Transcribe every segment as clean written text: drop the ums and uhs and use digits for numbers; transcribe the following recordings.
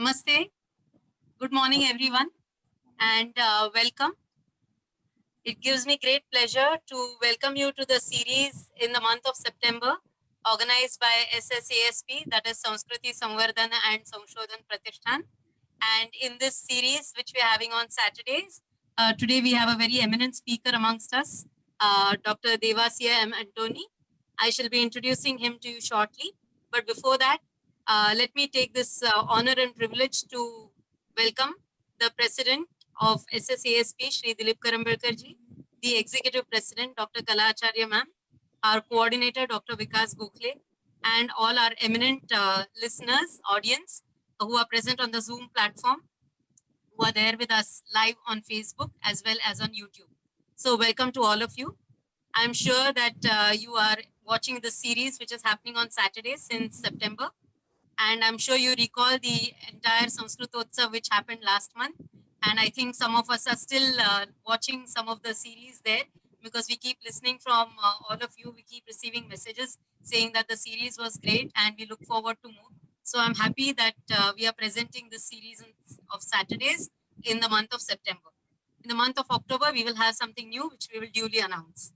Namaste. Good morning, everyone, and welcome. It gives me great pleasure to welcome you to the series in the month of September, organized by SSASP, that is Sanskriti Samvardhana and Samshodhan Pratishthan. And in this series, which we are having on Saturdays, today we have a very eminent speaker amongst us, Dr. Devasia M. Antony. I shall be introducing him to you shortly. But before that, let me take this honor and privilege to welcome the President of SSASP, Shri Dilip Karambalkar ji, the Executive President, Dr. Kala Acharya ma'am, our Coordinator, Dr. Vikas Gokhale, and all our eminent listeners, audience, who are present on the Zoom platform, who are there with us live on Facebook as well as on YouTube. So welcome to all of you. I'm sure that you are watching the series which is happening on Saturday since September. And I'm sure you recall the entire Sanskritotsav which happened last month. And I think some of us are still watching some of the series there because we keep listening from all of you. We keep receiving messages saying that the series was great and we look forward to more. So I'm happy that we are presenting this series of Saturdays in the month of September. In the month of October, we will have something new which we will duly announce.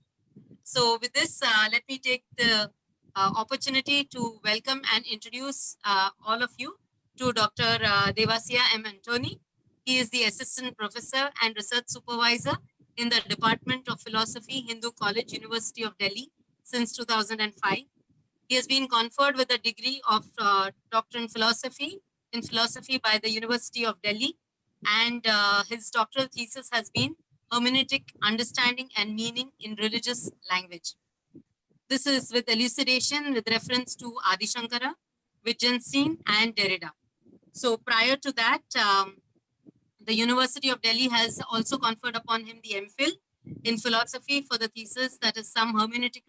So with this, let me take the opportunity to welcome and introduce all of you to Dr. Devasia M. Antony. He is the Assistant Professor and Research Supervisor in the Department of Philosophy, Hindu College, University of Delhi since 2005. He has been conferred with a degree of Doctor in Philosophy by the University of Delhi, and his doctoral thesis has been Hermeneutic Understanding and Meaning in Religious Language. This is with elucidation with reference to Adi Shankara, Wittgenstein, and Derrida. So prior to that, the University of Delhi has also conferred upon him the MPhil in philosophy for the thesis that is Some Hermeneutic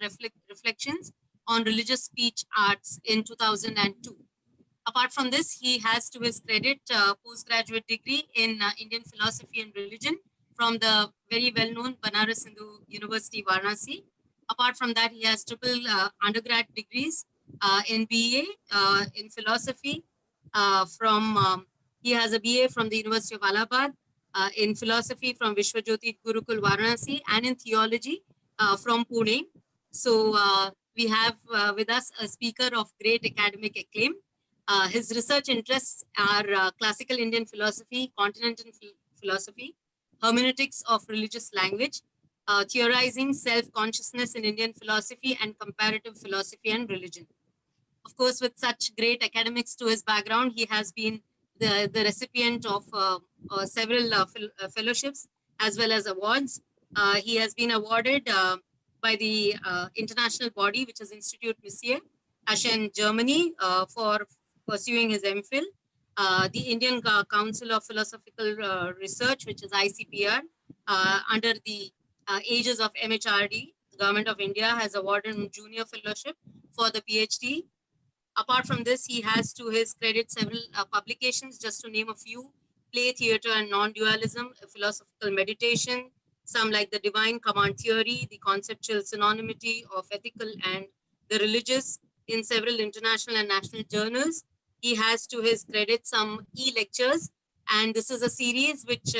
Reflections on Religious Speech Arts in 2002. Apart from this, he has to his credit postgraduate degree in Indian philosophy and religion from the very well-known Banaras Hindu University, Varanasi. Apart from that, he has triple undergrad degrees in BA in philosophy he has a BA from the University of Allahabad, in philosophy from Vishwajyoti Gurukul Varanasi, and in theology from Pune. So we have with us a speaker of great academic acclaim. His research interests are classical Indian philosophy, continental philosophy, hermeneutics of religious language, theorizing self-consciousness in Indian philosophy, and comparative philosophy and religion. Of course, with such great academics to his background, he has been the recipient of several fellowships as well as awards. He has been awarded by the international body, which is Institute Messier, Aschen, Germany, for pursuing his MPhil. The Indian Council of Philosophical Research, which is ICPR, under the aegis of MHRD, the Government of India has awarded him junior fellowship for the PhD. Apart from this, he has to his credit several publications, just to name a few: Play, Theater, and Non-Dualism, a Philosophical Meditation, some like The Divine Command Theory, The Conceptual Synonymity of Ethical and the Religious, in several international and national journals. He has to his credit some e-lectures, and this is a series which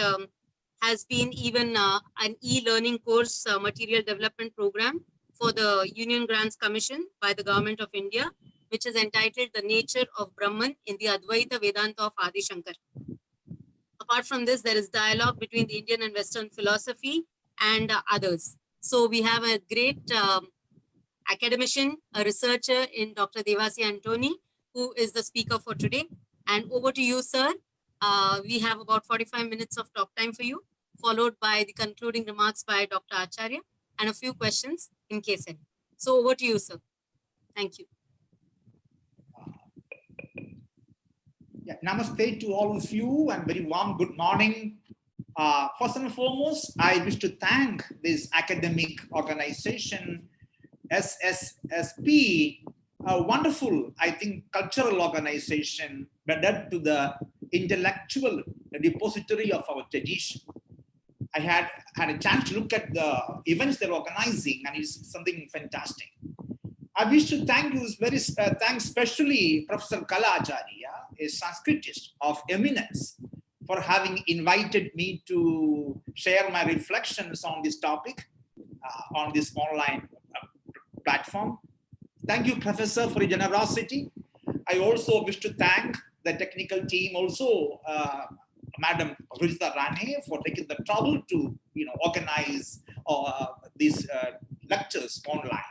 has been even an e-learning course material development program for the Union Grants Commission by the Government of India, which is entitled The Nature of Brahman in the Advaita Vedanta of Adi Shankar. Apart from this, there is dialogue between the Indian and Western philosophy and others. So we have a great academician, a researcher in Dr. Devasia Antony, who is the speaker for today. And over to you, sir. We have about 45 minutes of talk time for you, followed by the concluding remarks by Dr. Acharya and a few questions in case any. So over to you, sir. Thank you. Yeah, namaste to all of you and very warm good morning. First and foremost, I wish to thank this academic organization, SSSP, a wonderful, I think, cultural organization, wedded to the intellectual depository of our tradition. I had a chance to look at the events they're organizing, and it's something fantastic. I wish to thank you, thank especially Professor Kala Acharya, a Sanskritist of eminence, for having invited me to share my reflections on this topic on this online platform. Thank you, Professor, for your generosity. I also wish to thank the technical team, also Madam Rujita Rane, for taking the trouble to organize these lectures online.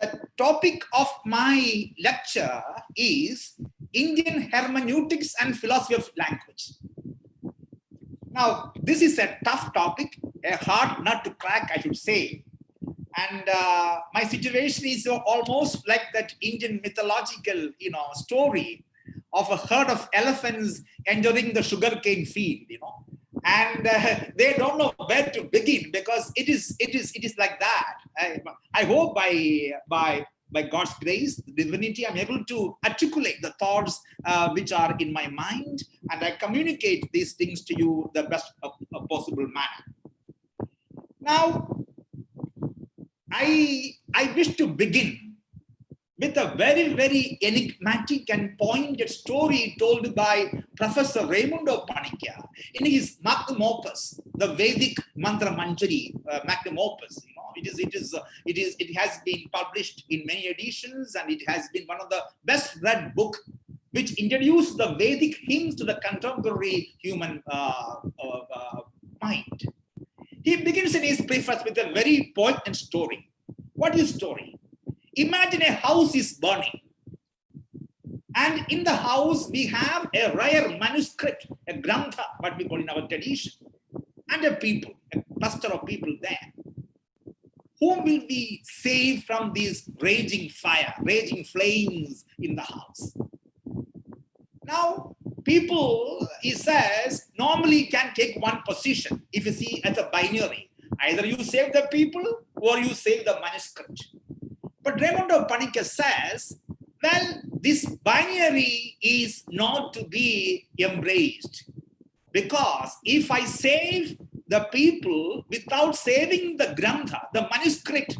The topic of my lecture is Indian hermeneutics and philosophy of language. Now, this is a tough topic, a hard nut to crack, I should say. And my situation is almost like that Indian mythological, story of a herd of elephants entering the sugarcane field, and they don't know where to begin because it is like that. I hope by God's grace, the divinity, I'm able to articulate the thoughts which are in my mind, and I communicate these things to you the best possible manner. Now, I wish to begin with a very, very enigmatic and pointed story told by Professor Raimundo Panikkar in his magnum opus, the Vedic Mantra Manjari magnum opus. It has been published in many editions, and it has been one of the best read book which introduced the Vedic hymns to the contemporary human mind. He begins in his preface with a very poignant story. What is story? Imagine a house is burning, and in the house we have a rare manuscript, a grantha, what we call in our tradition, and a cluster of people there. Whom will we save from these raging flames in the house? Now, people, he says, normally can take one position. If you see as a binary, either you save the people or you save the manuscript. But Raimundo Panikkar says, well, this binary is not to be embraced, because if I save the people without saving the grantha, the manuscript,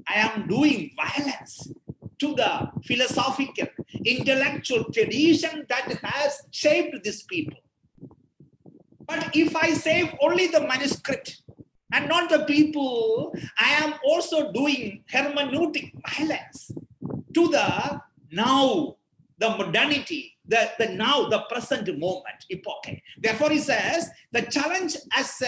I am doing violence to the philosophical, intellectual tradition that has shaped these people. But if I save only the manuscript and not the people, I am also doing hermeneutic violence to the now, the modernity, the now, the present moment, epoch. Therefore, he says the challenge as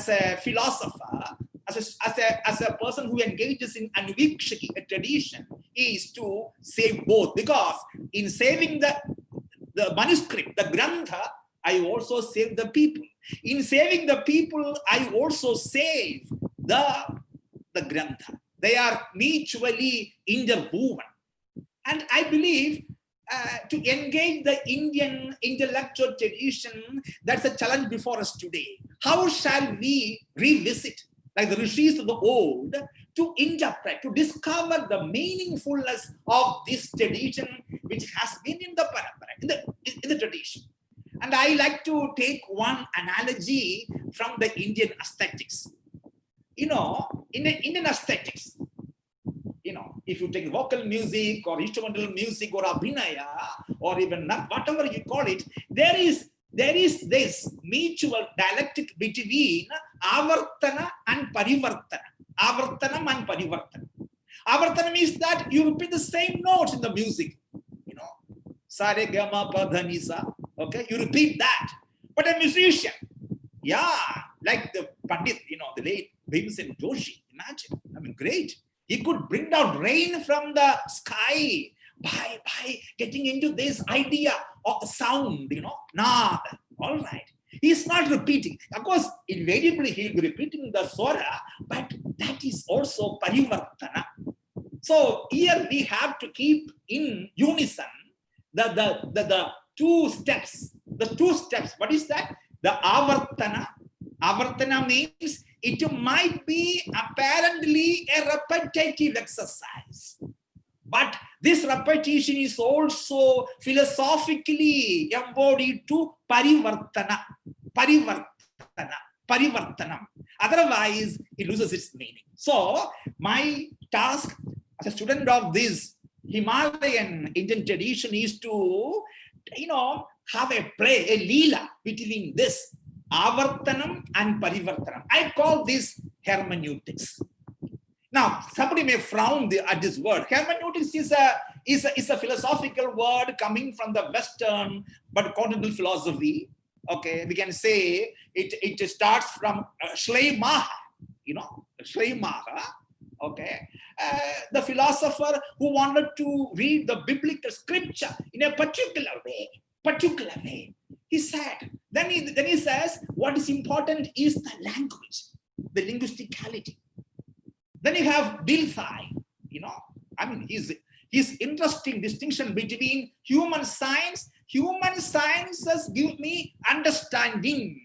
a philosopher, as a person who engages in anvikshaki, a tradition, is to save both, because in saving the manuscript, the grantha, I also save the people. In saving the people, I also save the grantha. They are mutually interwoven. And I believe to engage the Indian intellectual tradition, that's a challenge before us today. How shall we revisit, like the rishis of the old, to interpret, to discover the meaningfulness of this tradition which has been in the parampara, in the tradition? And I like to take one analogy from the Indian aesthetics. In the Indian aesthetics, if you take vocal music or instrumental music or abhinaya or even whatever you call it, there is this mutual dialectic between avartana and parivartana. Avartanam and parivartana. Avartana means that you repeat the same notes in the music. Sare gama padhanisa. Okay, you repeat that. But a musician, like the Pandit, the late Bhimsen Joshi, imagine, great. He could bring down rain from the sky by getting into this idea of the sound, Nad. All right. He's not repeating. Of course, invariably he'll be repeating the swara, but that is also parivartana. So here we have to keep in unison the two steps. The two steps. What is that? The avartana. Avartana means it might be apparently a repetitive exercise. But this repetition is also philosophically embodied to parivartana. Parivartanam. Otherwise, it loses its meaning. So, my task as a student of this Himalayan Indian tradition is to, have a play, a leela between this avartanam and parivartanam. I call this hermeneutics. Now, somebody may frown at this word. Hermeneutics is a philosophical word coming from the Western but continental philosophy. Okay, we can say it starts from Schleiermacher, Schleiermacher. Okay, the philosopher who wanted to read the biblical scripture in a particular way. He said. Then he says, what is important is the language, the linguisticality. Then you have Dilthey, his interesting distinction between human science. Human sciences give me understanding,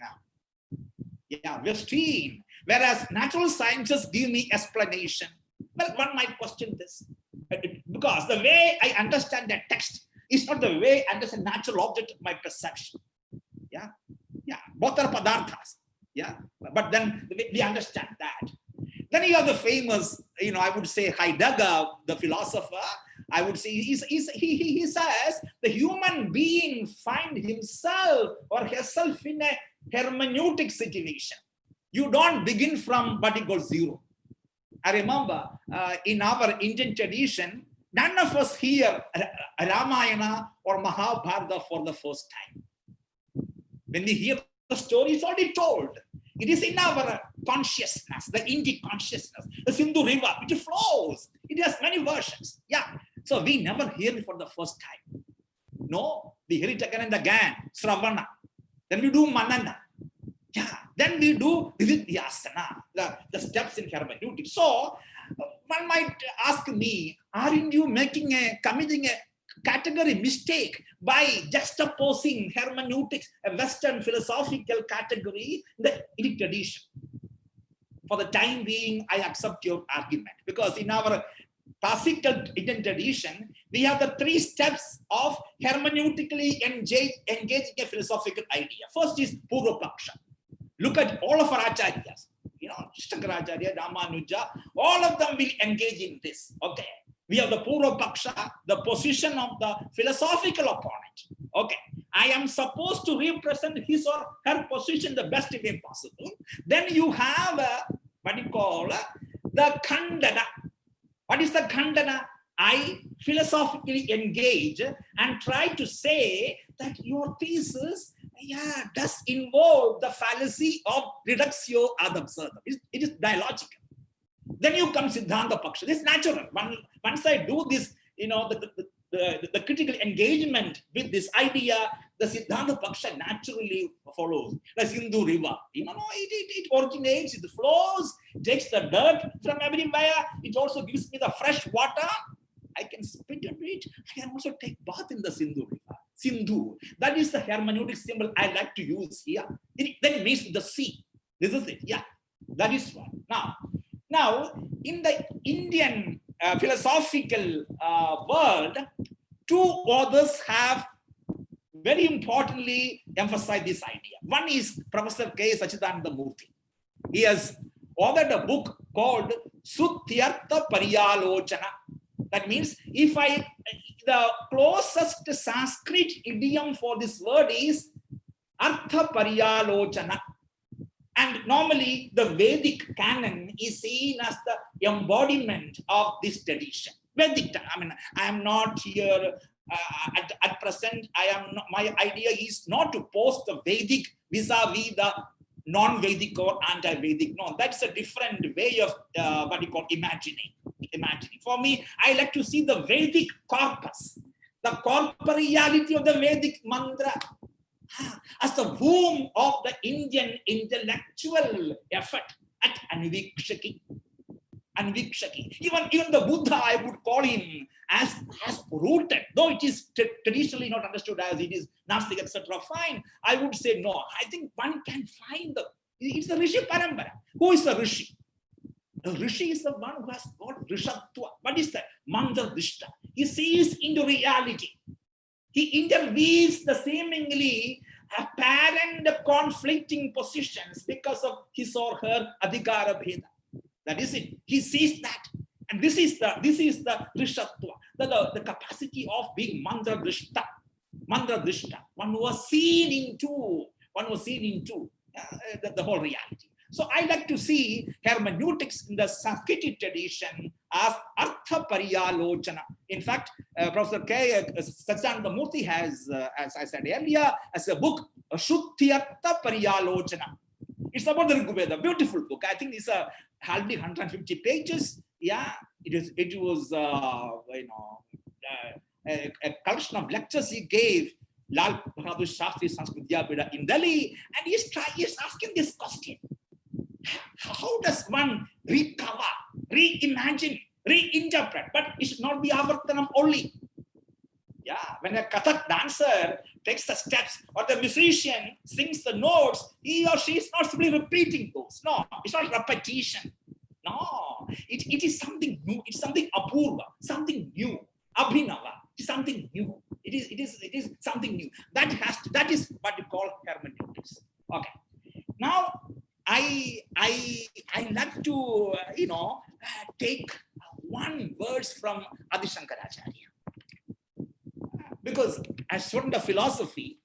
Western, whereas natural sciences give me explanation. Well, one might question this, because the way I understand the text is not the way I understand natural object of my perception. Both are padarthas. But then we understand that. Then you have the famous, I would say Heidegger, the philosopher. I would say he says the human being finds himself or herself in a hermeneutic situation. You don't begin from what he calls zero. I remember in our Indian tradition, none of us hear Ramayana or Mahabharata for the first time. When we hear the story, it's already told. It is in our consciousness, the Indic consciousness, the Sindhu river, which flows. It has many versions. So we never hear it for the first time. No, we hear it again and again. Sravana. Then we do Manana. Then we do Vidhyasana, the steps in hermeneutics. So one might ask me, aren't you committing a category mistake by juxtaposing hermeneutics, a Western philosophical category, the Indic tradition? For the time being, I accept your argument, because in our classical Indian tradition, we have the 3 steps of hermeneutically engaging a philosophical idea. First is Purvapaksha. Look at all of our acharyas, Shakaracharya, Ramanuja, all of them will engage in this. Okay. We have the Purvapaksha, the position of the philosophical opponent. Okay, I am supposed to represent his or her position the best way possible. Then you have what you call the Kandana. What is the Kandana? I philosophically engage and try to say that your thesis, does involve the fallacy of reductio ad absurdum. It is dialogical. Then you come Siddhanta Paksha. This is natural. Once I do this, the critical engagement with this idea, the Siddhanta Paksha naturally follows. The Sindhu river, it originates, it flows, takes the dirt from everywhere. It also gives me the fresh water. I can spit into it. I can also take bath in the Sindhu river. Sindhu. That is the hermeneutic symbol I like to use here. Then it means the sea. This is it. That is one. Now, in the Indian philosophical world, 2 authors have very importantly emphasized this idea. One is Professor K. Sachidananda Murthy. He has authored a book called Sutyartha Pariyalochana. That means the closest Sanskrit idiom for this word is Artha Pariyalochana. And normally the Vedic canon is seen as the embodiment of this tradition. Vedic, I am not here at present. My idea is not to post the Vedic vis-a-vis the non-Vedic or anti-Vedic. No, that's a different way of what you call imagining. For me, I like to see the Vedic corpus, the corporeality of the Vedic mantra as the womb of the Indian intellectual effort at Anvikshaki. Even the Buddha, I would call him as rooted, though it is traditionally not understood as it is Gnostic, etc. Fine. I would say no. I think one can find it's the Rishi Parambara. Who is the Rishi? The Rishi is the one who has got Rishatva. What is that? Mandradishta. He sees into reality. He interweaves the seemingly apparent conflicting positions because of his or her adhikara bheda. That is it. He sees that. And this is the rishatva, the capacity of being mandra drishta. Mandra drishta. One was seen into the whole reality. So I like to see hermeneutics in the Sanskrit tradition as Artha Pariyalochana. In fact, Professor K. Satyananda Murthy has, as I said earlier, as a book, Shuddhyartha Pariyalochana. It's about the Rigveda, beautiful book. I think it's hardly 150 pages. Yeah, it was a collection of lectures he gave Lal Bahadur Shastri Sanskrit Vidyapida in Delhi, and he's asking this question. How does one recover, reimagine, reinterpret? But it should not be avartanam only. Yeah, when a Kathak dancer takes the steps or the musician sings the notes, he or she is not simply repeating those. No, it's not repetition. No, it is something new. It's something apurva, something new. Abhinava, something new. It is something new. That is what you call hermeneutics. Okay. Now, I like to take one verse from Adi Shankaracharya, because as student of philosophy,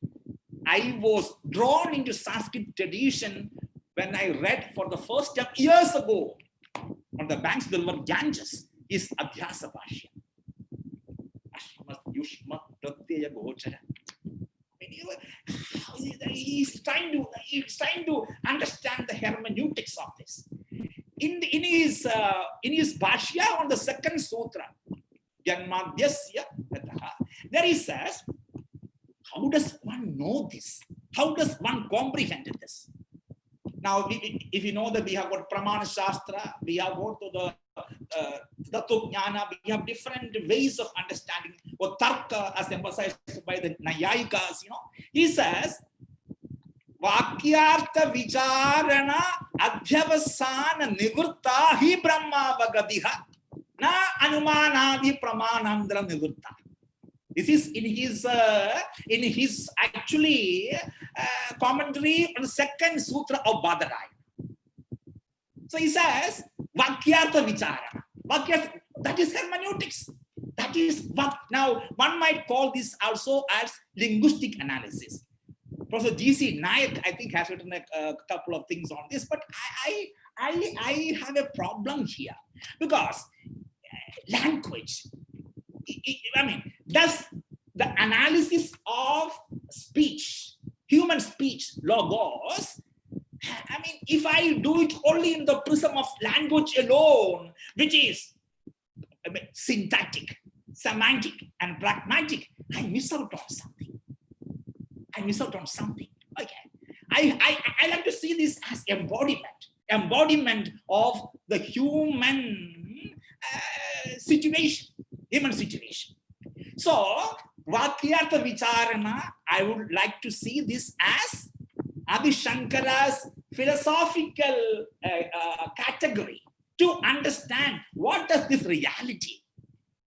I was drawn into Sanskrit tradition when I read for the first time years ago on the banks of the river Ganges is Adhyasa Bhashya. He's trying to understand the hermeneutics of this. In his Bhashya on the second sutra, Janmadhyasya, there he says, how does one know this? How does one comprehend this? Now, if you know that we have got Pramana Shastra, we have got the Tattva Jnana, we have different ways of understanding, or Tarka, as emphasized by the Nayayikas, he says, Vakyartha Vicharana Adhyavasana Nivritta Hi Brahma Vagadiha Na Anumanadi Pramanandra Nivritta. This is in his actually commentary on the second sutra of Badaraya. So he says, Vakyartha Vicharana. Vakyartha, that is hermeneutics. That is what, now one might call this also as linguistic analysis. Professor G.C. Nayak, I think, has written a couple of things on this, but I have a problem here, because language, does the analysis of speech, human speech, logos, if I do it only in the prism of language alone, which is syntactic, semantic, and pragmatic, I miss out on something. Okay. I like to see this as embodiment of the human situation. So, Vakyartha Vicharana, I would like to see this as Adi Shankara's philosophical category to understand what does this reality,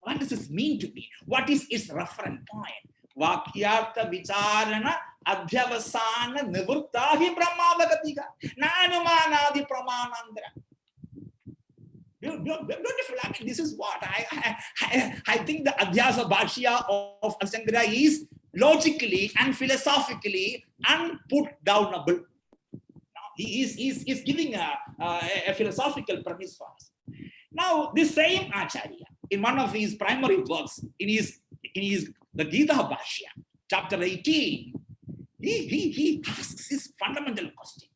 what does this mean to me, what is its reference point. Vakyartha Vicharana Adhyavasana Nivrittahi Brahmavagatiga Nanumanadi Pramanandra. Beautiful. This is what I think the Adhyasa Bhashya of Shankara is logically and philosophically unputdownable. He is giving a philosophical premise for us. Now, this same Acharya, in one of his primary works, in his the Gita Bhashya, chapter 18, he asks this fundamental question.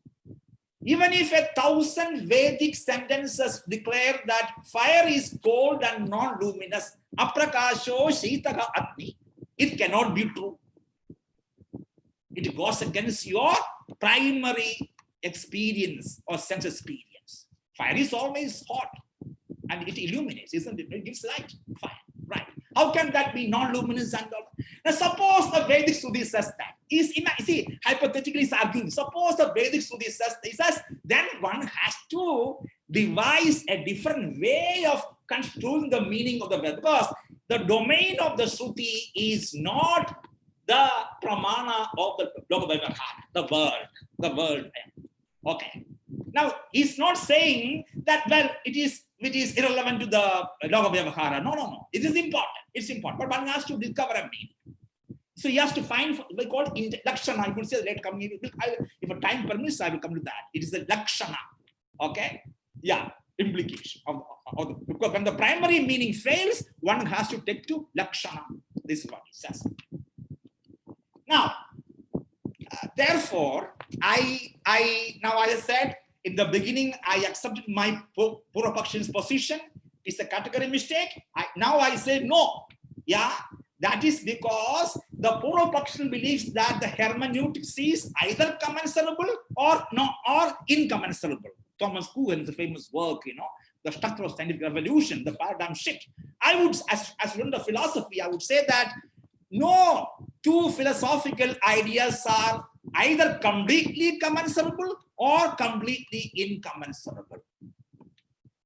Even if 1,000 Vedic sentences declare that fire is cold and non-luminous, aprakasho shitaha agni, it cannot be true. It goes against your primary experience or sense experience. Fire is always hot and it illuminates, isn't it? It gives light. Fire, right? How can that be non-luminous and all? Now, suppose the Vedic Sudhi says that. See, hypothetically, is arguing. Suppose the Vedic Sudhi says, then one has to devise a different way of construing the meaning of the Veda, because the domain of the Sruti is not the pramana of the Loka the world. Okay. Now, he's not saying that, well, it is irrelevant to the Loka Vyavahara. No. It is important. It's important. But one has to discover a meaning. So he has to find, we call it Lakshana. I would say, if a time permits, I will come to that. It is the Lakshana. Okay? Yeah, implication. Because when the primary meaning fails, one has to take to Lakshana. This is what he says. Now, therefore, now as I said, in the beginning, I accepted my Purvapakshi's position. It's a category mistake. Now I say no. Yeah, that is because the Purvapakshi believes that the hermeneutics is either commensurable or incommensurable. Thomas Kuhn's famous work, the structure of scientific evolution, the paradigm shift. I would, as student of philosophy, I would say that no two philosophical ideas are either completely commensurable or completely incommensurable.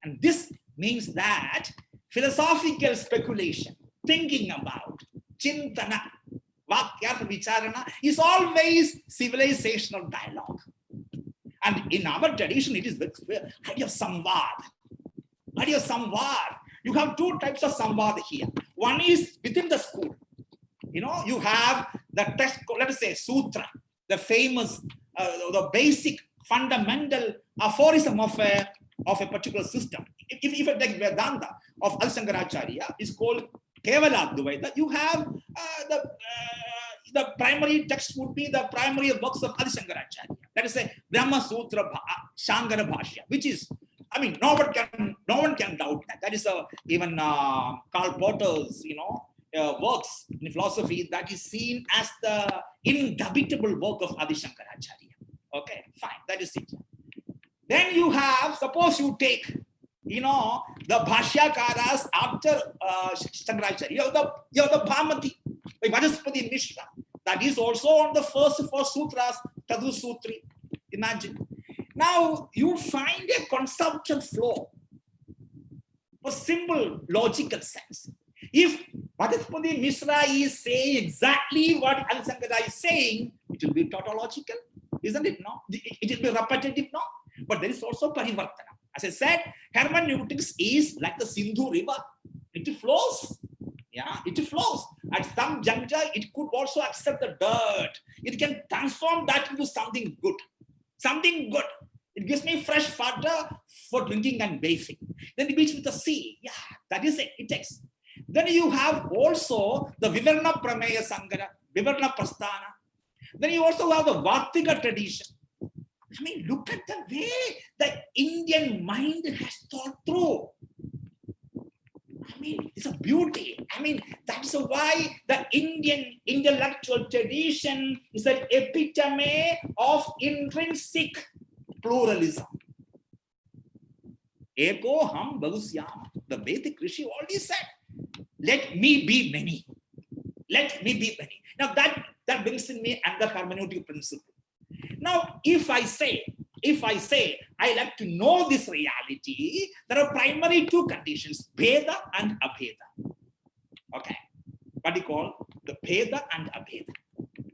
And this means that philosophical speculation, thinking about, chintana, vakyartha vicharana, is always civilizational dialogue. And in our tradition, it is the idea of samvad. You have two types of samvad here. One is within the school. You have the text, let us say, sutra, the famous, the basic fundamental aphorism of a particular system. If I take Vedanta of Adi Shankaracharya, is called Kevala Advaita. You have the primary text would be the primary works of Adi Shankaracharya. That is a Brahma Sutra Shankara Bhashya, which is, no one can doubt that. That is even Karl Popper's, works in philosophy that is seen as the indubitable work of Adi Shankaracharya. Okay, fine, that is it. Then you have, suppose you take, the Bhashyakaras after Shankaracharya. You have the Bhamati, like Vajaspati Mishra. That is also on the first four sutras, Tadu Sutri. Imagine. Now you find a conceptual flow for simple logical sense. If Vajaspati Mishra is saying exactly what Adi Shankara is saying, it will be tautological, isn't it? No, it will be repetitive, no. But there is also parivartana. As I said, hermeneutics is like the Sindhu river. It flows. Yeah, it flows. At some juncture, it could also accept the dirt. It can transform that into something good. Something good. It gives me fresh water for drinking and bathing. Then it meets with the sea. Yeah, that is it. It takes. Then you have also the Vivarna Prameya Sangara, Vivarna Prasthana. Then you also have the Vartika tradition. Look at the way the Indian mind has thought through. It's a beauty. That's why the Indian intellectual tradition is an epitome of intrinsic pluralism. Eko ham bahusyam. The Vedic Rishi already said, let me be many. Let me be many. Now that brings in me another hermeneutic principle. Now, if I say, I like to know this reality, there are primary two conditions, Bheda and Abheda. Okay. What do you call the Bheda and Abheda?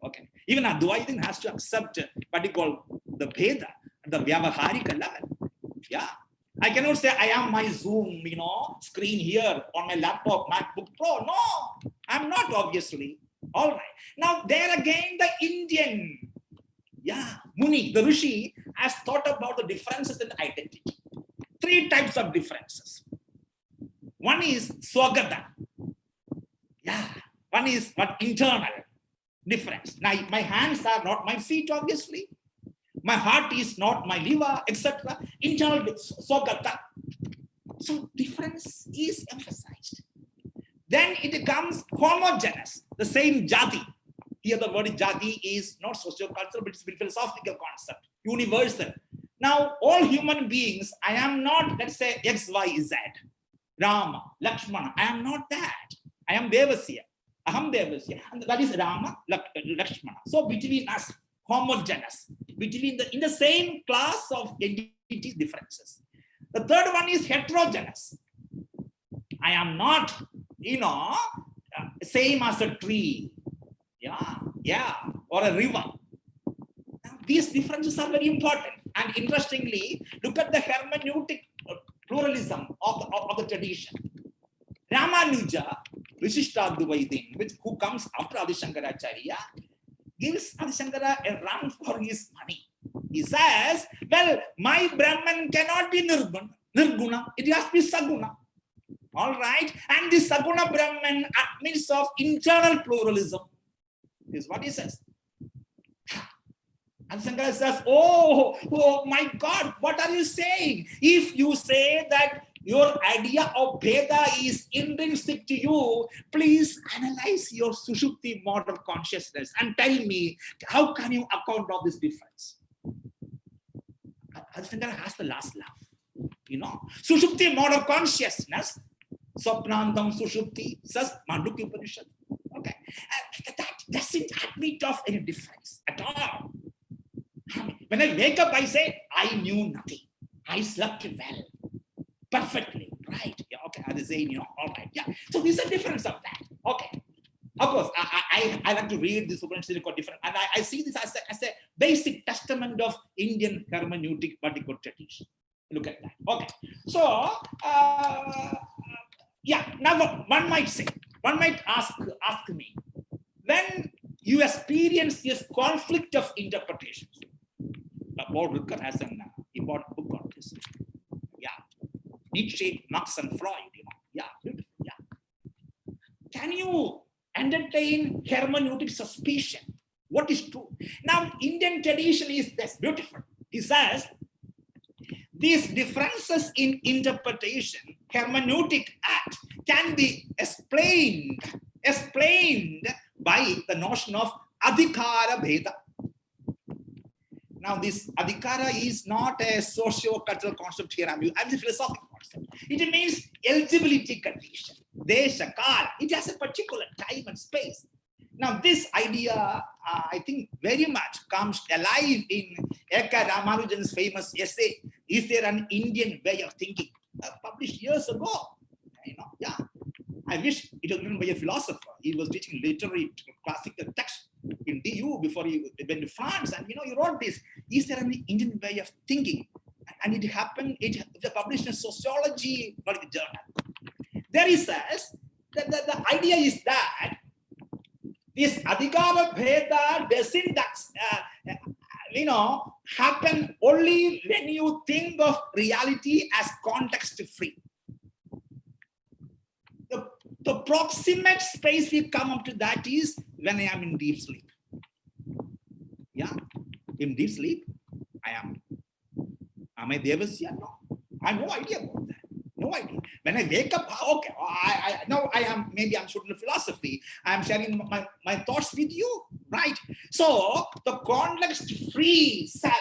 Okay. Even Advaitin has to accept what you call the Bheda at the Vyavaharika level. Yeah. I cannot say I am my Zoom, screen here on my laptop, MacBook Pro. No, I'm not, obviously. All right. Now, there again, the Indian, Muni, the Rishi, has thought about the differences in identity. Three types of differences. One is Swagata. One is internal difference. Now, my hands are not my feet, obviously. My heart is not my liver, etc. Internal Swagata. So difference is emphasized. Then it becomes homogeneous, the same jati. Here the word jati is not socio-cultural, but it's a philosophical concept, universal. Now, all human beings, I am not, let's say, X, Y, Z. Rama, Lakshmana, I am not that. I am Devasia. Aham Devasia. And that is Rama, Lakshmana. So between us, homogeneous. In the same class of entity differences. The third one is heterogeneous. I am not, same as a tree. Yeah, or a river. Now, these differences are very important. And interestingly, look at the hermeneutic pluralism of the tradition. Ramanuja, Vishishtadvaidin, who comes after Adi Shankaracharya, gives Adi Shankara a run for his money. He says, well, my Brahman cannot be Nirguna, it has to be Saguna. All right, and the Saguna Brahman admits of internal pluralism. This is what he says. And Shankara says, oh my God, what are you saying? If you say that your idea of Veda is intrinsic to you, please analyze your Sushupti mode of consciousness and tell me, how can you account of this difference? Shankara has the last laugh. Sushupti mode of consciousness, Swapnandam Sushupti, says Mandukya Upanishad. Okay, that doesn't admit of any difference at all. When I wake up, I say, I knew nothing. I slept well, perfectly, right? Yeah, okay, I say, all right, yeah. So there's a difference of that. Okay. Of course, I like to read this Upanishad different, and I see this as a basic testament of Indian hermeneutic particular tradition. Look at that. Okay. So, yeah, now one might ask me, when you experience this conflict of interpretations, Paul Ricoeur has an important book on this. Yeah, Nietzsche, Marx, and Freud. Yeah, beautiful. Yeah. Can you entertain hermeneutic suspicion? What is true? Now, Indian tradition is this beautiful. He says these differences in interpretation, hermeneutic act, can be explained by the notion of adhikara bheda. Now, this adhikara is not a socio-cultural concept here. I'm a philosophical concept. It means eligibility condition. Desha, kala. It has a particular time and space. Now, this idea, I think, very much comes alive in Eka Ramanujan's famous essay, Is There an Indian Way of Thinking? Published years ago. Yeah. I wish it was written by a philosopher. He was teaching literary classical text in DU before he went to France. And, he wrote this, Is There an Indian Way of Thinking? And it happened, it was published in Sociology journal. There he says that the idea is that this adhikara bheda doesn't, happen only when you think of reality as context-free. The proximate space we come up to that is when I am in deep sleep. Yeah, in deep sleep, am I Devasia? No, I have no idea about that. No idea. When I wake up, okay, maybe I'm shooting philosophy. I'm sharing my thoughts with you, right? So the context-free self,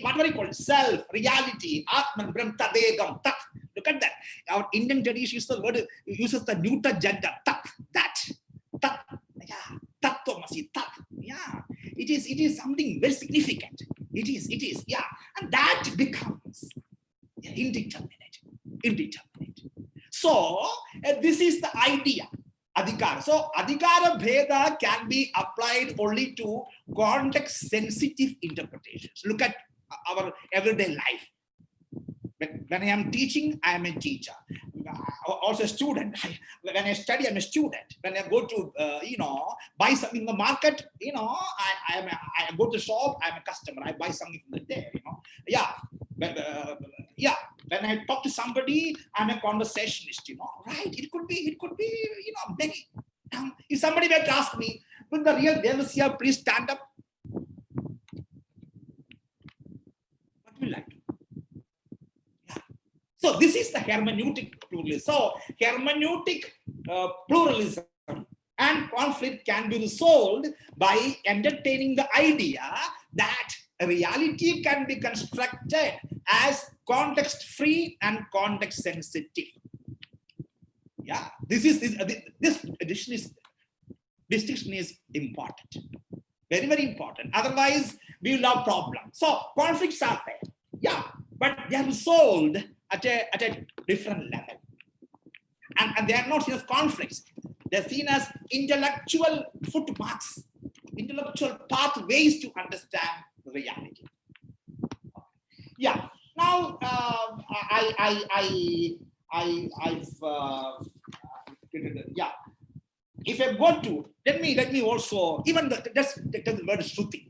what do we call it? Self, reality, Atman, Brahm, Tadegam, Tat. Look at that. Our Indian tradition uses the neuter gender, Tat, that, Tat, yeah, Tattvamasi, Tat, yeah. It is something very significant. It is, yeah. And that becomes indeterminate. So, this is the idea, adhikara. So, adhikara bheda can be applied only to context-sensitive interpretations. Look at our everyday life. When I am teaching, I am a teacher. Also a student. When I study, I'm a student. When I go to, buy something in the market, I go to the shop, I'm a customer. I buy something from there, Yeah. Yeah. When I talk to somebody, I'm a conversationalist, Right? It could be, many. If somebody were to ask me, will the real Devasia please stand up? What will I do? So this is the hermeneutic pluralism. So hermeneutic pluralism and conflict can be resolved by entertaining the idea that reality can be constructed as context-free and context-sensitive. Yeah, this distinction is important, very, very important. Otherwise, we will have problems. So conflicts are there, yeah, but they are resolved at a different level. And they are not seen as conflicts. They're seen as intellectual footmarks. intellectual pathways to understand reality. Yeah. Now yeah. If I go to let me also even just take the word Shruti,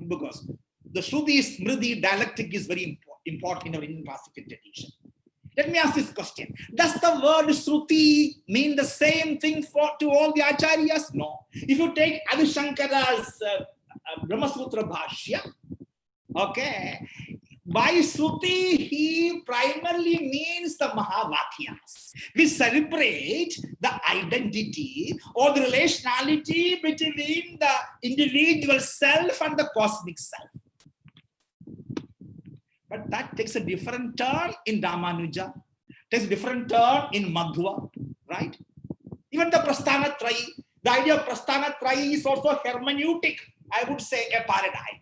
because the Shruti Smriti dialectic is very important in our Indian classical tradition. Let me ask this question. Does the word Shruti mean the same thing to all the acharyas? No. If you take Adi Shankara's Brahma Sutra Bhashya, okay, by Shruti, he primarily means the Mahavakyas. We celebrate the identity or the relationality between the individual self and the cosmic self. But that takes a different turn in Ramanuja, takes a different turn in Madhva, right? Even the Prasthana Trayi, the idea of Prasthana Trayi is also hermeneutic, I would say a paradigm,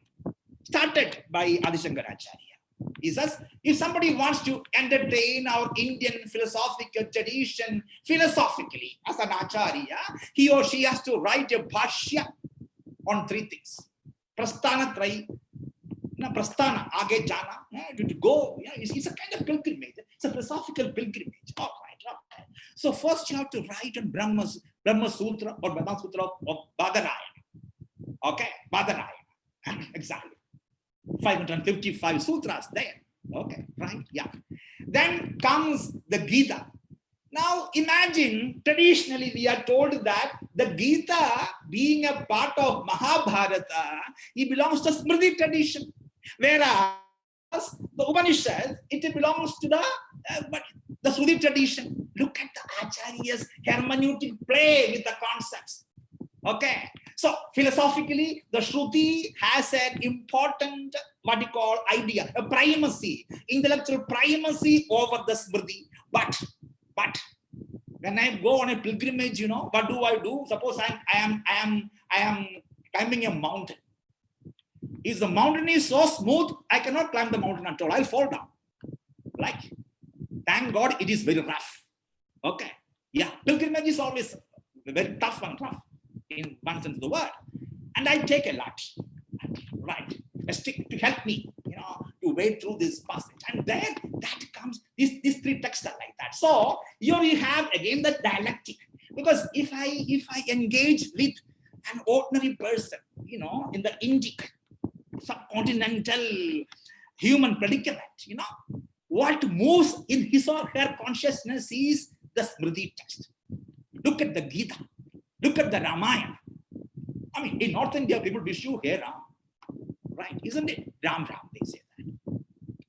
started by Adi Shankaracharya. He says, if somebody wants to entertain our Indian philosophical tradition philosophically as an acharya, he or she has to write a bhashya on three things. Prasthana Trayi, Prasthana, Aage Jana, to go. It's a kind of pilgrimage. It's a philosophical pilgrimage. All right, okay. So first you have to write on Brahma Sutra or Vedanta Sutra of Badarayana. Okay, Badarayana. Exactly. 555 sutras there. Okay, right? Yeah. Then comes the Gita. Now imagine, traditionally we are told that the Gita, being a part of Mahabharata, it belongs to Smriti tradition. Whereas the Upanishad, it belongs to the Shruti tradition. Look at the Acharya's hermeneutic play with the concepts. Okay, so philosophically, the Shruti has an important, what you call, idea, a primacy, intellectual primacy over the Smriti. But when I go on a pilgrimage, what do? Suppose I am climbing a mountain. If the mountain is so smooth, I cannot climb the mountain at all. I'll fall down. Like, thank God it is very rough. Okay, yeah, pilgrimage is always very tough and rough in one sense of the word. And I take a lot, right, a stick to help me, to wade through this passage. And then that comes, these three texts are like that. So here you have again the dialectic. Because if I engage with an ordinary person, in the Indic, subcontinental human predicament, what moves in his or her consciousness is the Smriti text. Look at the Gita. Look at the Ramayana. I mean, in North India, people wish you Hey Ram. Right? Isn't it? Ram Ram, they say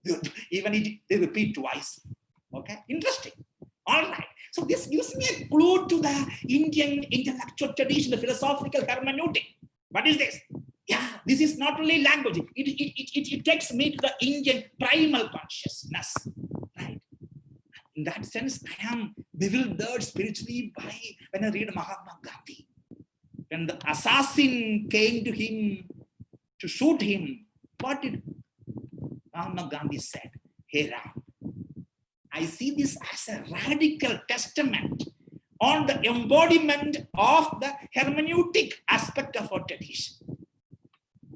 that. Even they repeat twice. Okay? Interesting. All right. So this gives me a clue to the Indian intellectual tradition, the philosophical hermeneutic. What is this? Yeah, this is not only language. It takes me to the Indian primal consciousness. Right? In that sense, I am bewildered spiritually when I read Mahatma Gandhi. When the assassin came to him to shoot him, what did Mahatma Gandhi said? Hey Ram, I see this as a radical testament on the embodiment of the hermeneutic aspect of our tradition.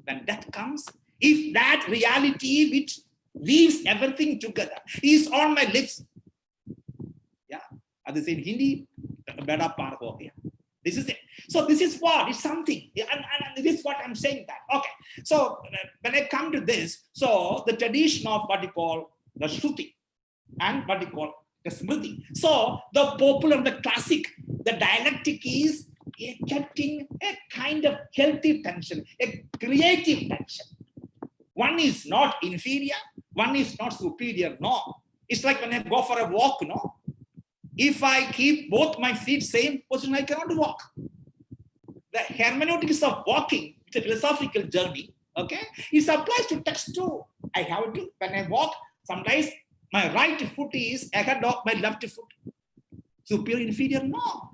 When death comes, if that reality which weaves everything together is on my lips, yeah, as they say in Hindi, beda par ho gaya. This is it. So this is what, it's something. And this is what I'm saying that. Okay. So when I come to this, so the tradition of what you call the Shruti and what you call the Smriti. So the popular, the classic, the dialectic is kept in a kind of healthy tension, a creative tension. One is not inferior, one is not superior. No. It's like when I go for a walk, no? If I keep both my feet same position, I cannot walk. The hermeneutics of walking, it's a philosophical journey, okay? It applies to text too. I have to, when I walk, sometimes my right foot is ahead of my left foot. Superior, inferior? No.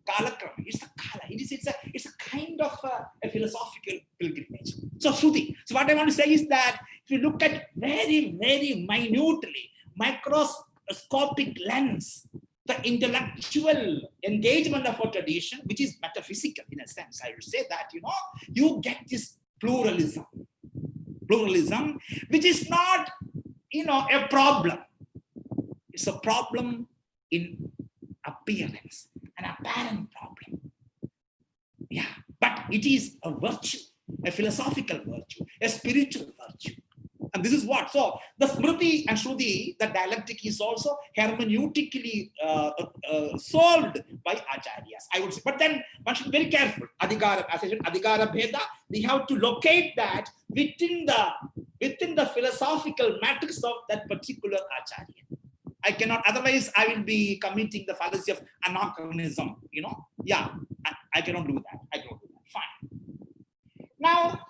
Kalakram, it's a kala. It's a kind of a philosophical pilgrimage. So Shruti. So what I want to say is that if you look at very, very minutely, microscopic lens, the intellectual engagement of a tradition, which is metaphysical in a sense, I would say that, you get this pluralism, which is not, a problem. It's a problem in appearance, an apparent problem. Yeah, but it is a virtue, a philosophical virtue, a spiritual virtue. And this is what? So the Smriti and Shruti, the dialectic is also hermeneutically solved by Acharyas, I would say. But then one should be very careful. Adhikara, as I said, Adhikara Bheda, we have to locate that within the philosophical matrix of that particular Acharya. I cannot, otherwise I will be committing the fallacy of anachronism, Yeah, I cannot do that. Fine. Now,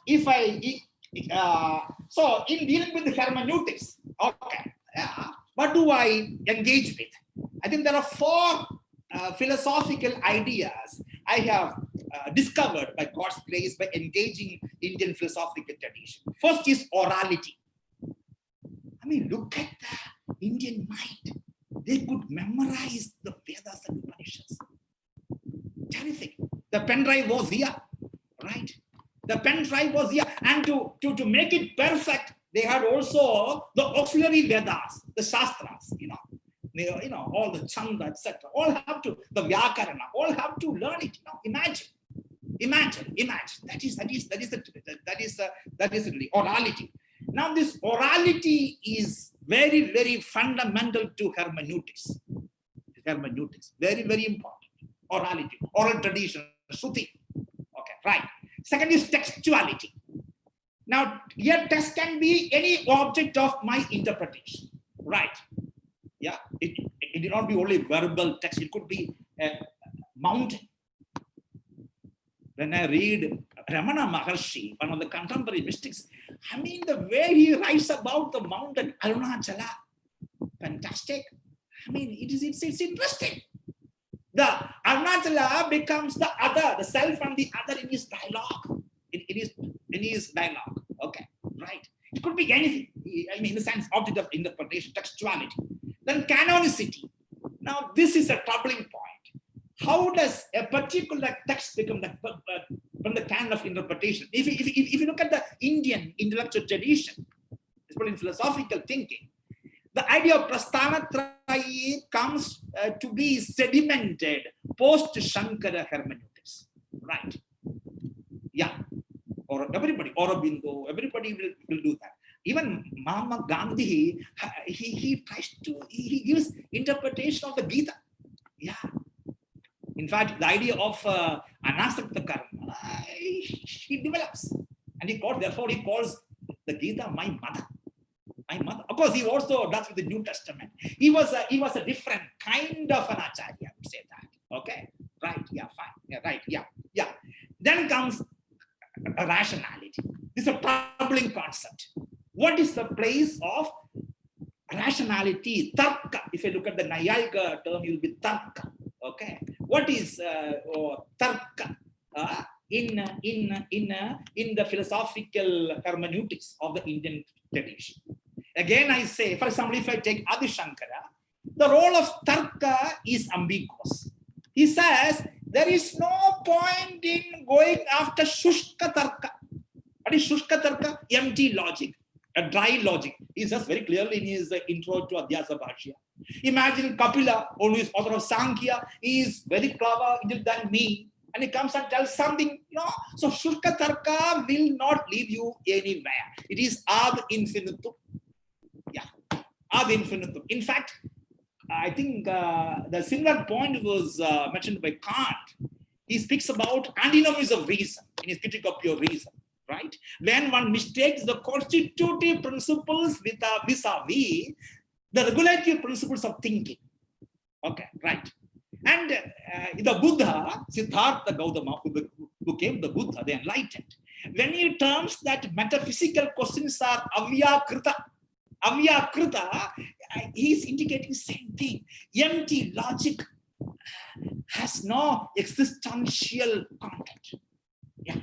so in dealing with the hermeneutics, okay, what do I engage with? I think there are 4 philosophical ideas I have discovered by God's grace by engaging Indian philosophical tradition. First is orality. I mean, look at the Indian mind. They could memorize the Vedas and Upanishads. Terrific. The pen drive was here, right? The pen drive was here. And to make it perfect, they had also the auxiliary Vedas, the Shastras, all the Chanda, etc. All have to, the Vyakarana, all have to learn it. Imagine. That is really orality. Now, this orality is very, very fundamental to hermeneutics. Very, very important. Orality, oral tradition, Shruti. Okay, right. Second is textuality. Now, your text can be any object of my interpretation, right? Yeah, it will not be only verbal text. It could be a mountain. When I read Ramana Maharshi, one of the contemporary mystics, I mean, the way he writes about the mountain, Arunachala, fantastic. I mean, it's interesting. The Arunachala becomes the other, the self and the other in his dialogue. In his dialogue. Okay, right. It could be anything. I mean, in the sense, object of interpretation, textuality. Then canonicity. Now, this is a troubling point. How does a particular text become from the canon of interpretation? If you look at the Indian intellectual tradition, especially in philosophical thinking, the idea of Prasthanatrayi comes to be sedimented post-Shankara hermeneutics, right? Yeah, or everybody, Aurobindo, everybody will do that. Even Mahatma Gandhi, he gives interpretation of the Gita. Yeah. In fact, the idea of anasakta karma, he develops. And therefore he calls the Gita my mother. Of course, he also does with the New Testament. He was a different kind of an acharya, I would say that. Okay, right, yeah, fine, yeah, right, yeah. Then comes rationality. This is a troubling concept. What is the place of rationality? Tarka. If you look at the Nayayika term, you'll be tarka. Okay. What is tarka in the philosophical hermeneutics of the Indian tradition? Again, I say, for example, if I take Adi Shankara, the role of tarka is ambiguous. He says there is no point in going after shushka tarka. What is shushka tarka? Empty logic, a dry logic. He says very clearly in his intro to Adhyasa Bhashya. Imagine Kapila, who is author of Sankhya, he is very clever than me, and he comes and tells something, So shushka tarka will not lead you anywhere. It is ad infinitum. Yeah, ad infinitum. In fact, I think the similar point was mentioned by Kant. He speaks about antinomies of reason in his critique of pure reason, right? When one mistakes the constitutive principles vis-a-vis the regulatory principles of thinking. Okay, right. And the Buddha, Siddhartha Gautama, who became the Buddha, the enlightened, when he terms that metaphysical questions are avyakrita, he's indicating the same thing. Empty logic has no existential content. Yeah,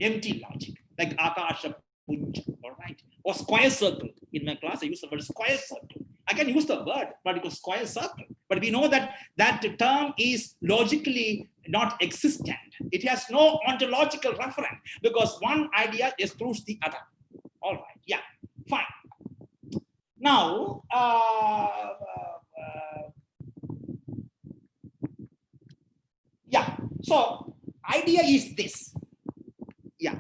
empty logic, like Akasha Punja, all right? Or square circle. In my class, I use the word square circle. I can use the word particle square circle, but we know that that term is logically not existent. It has no ontological reference because one idea excludes the other. All right, yeah, fine. Now, yeah, so idea is this. Yeah.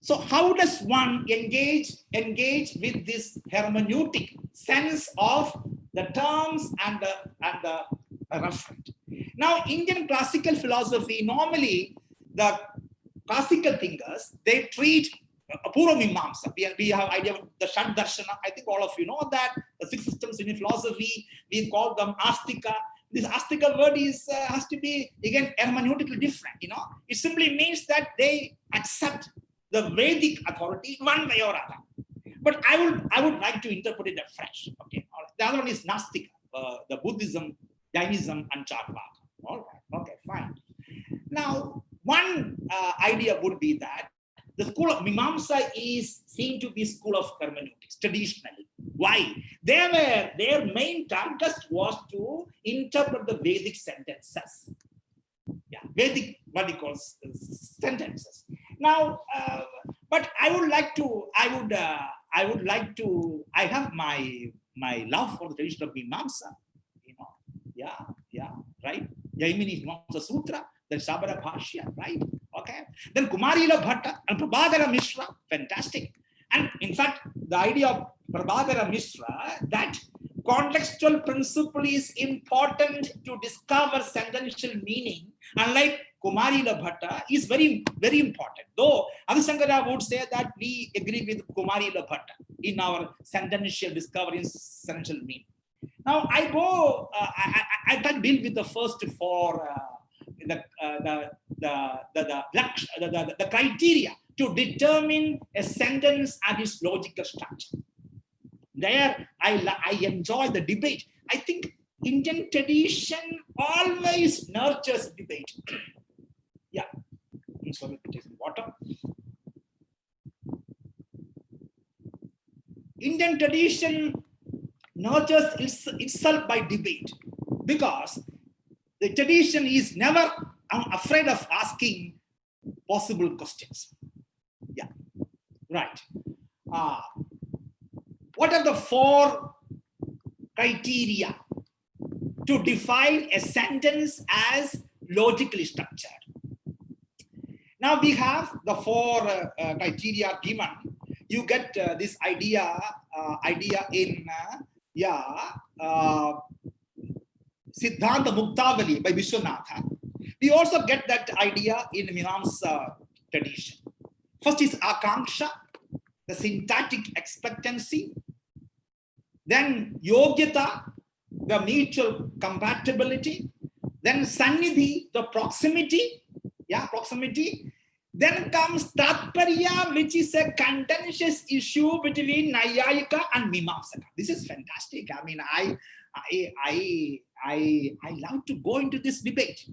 So how does one engage with this hermeneutic sense of the terms and the referent? Now, Indian classical philosophy, normally the classical thinkers, they treat Purva Mimamsa. We have idea of the Shad Darshana. I think all of you know that. The six systems in philosophy, we call them Astika. This Astika word is has to be, again, hermeneutically different. It simply means that they accept the Vedic authority one way or other. But I would like to interpret it afresh. Okay. The other one is Nastika, the Buddhism, Jainism, and Charvaka. All right. Okay, fine. Now, one idea would be that the school of Mimamsa is seen to be school of hermeneutics traditionally. Why? Their main target was to interpret the Vedic sentences. Yeah, Vedic, what he calls sentences. Now, but I have my love for the tradition of Mimamsa. Yeah, right. Yaimini Mimamsa Sutra, then Sabara Bhashya, right? Okay. Then Kumarila Bhatta and Prabhakara Mishra, fantastic. And in fact, the idea of Prabhakara Mishra, that contextual principle is important to discover sentential meaning, unlike Kumarila Bhatta, is very, very important. Though Adisankara would say that we agree with Kumarila Bhatta in our sentential discovery in sentential meaning. Now I go, I can deal with the first four, the criteria to determine a sentence and its logical structure. There, I enjoy the debate. I think Indian tradition always nurtures debate. Yeah, I'm sorry, it is water. Indian tradition nurtures itself by debate because the tradition is never afraid of asking possible questions. Yeah, right. What are the four criteria to define a sentence as logically structured? Now we have the four criteria given. You get this idea in Siddhanta Muktavali by Vishwanatha. We also get that idea in Mimamsa tradition. First is Akanksha, the syntactic expectancy. Then Yogyata, the mutual compatibility. Then Sannidhi, the proximity. Yeah, proximity. Then comes Tatparya, which is a contentious issue between Nayayika and Mimamsaka. This is fantastic. I mean, I love to go into this debate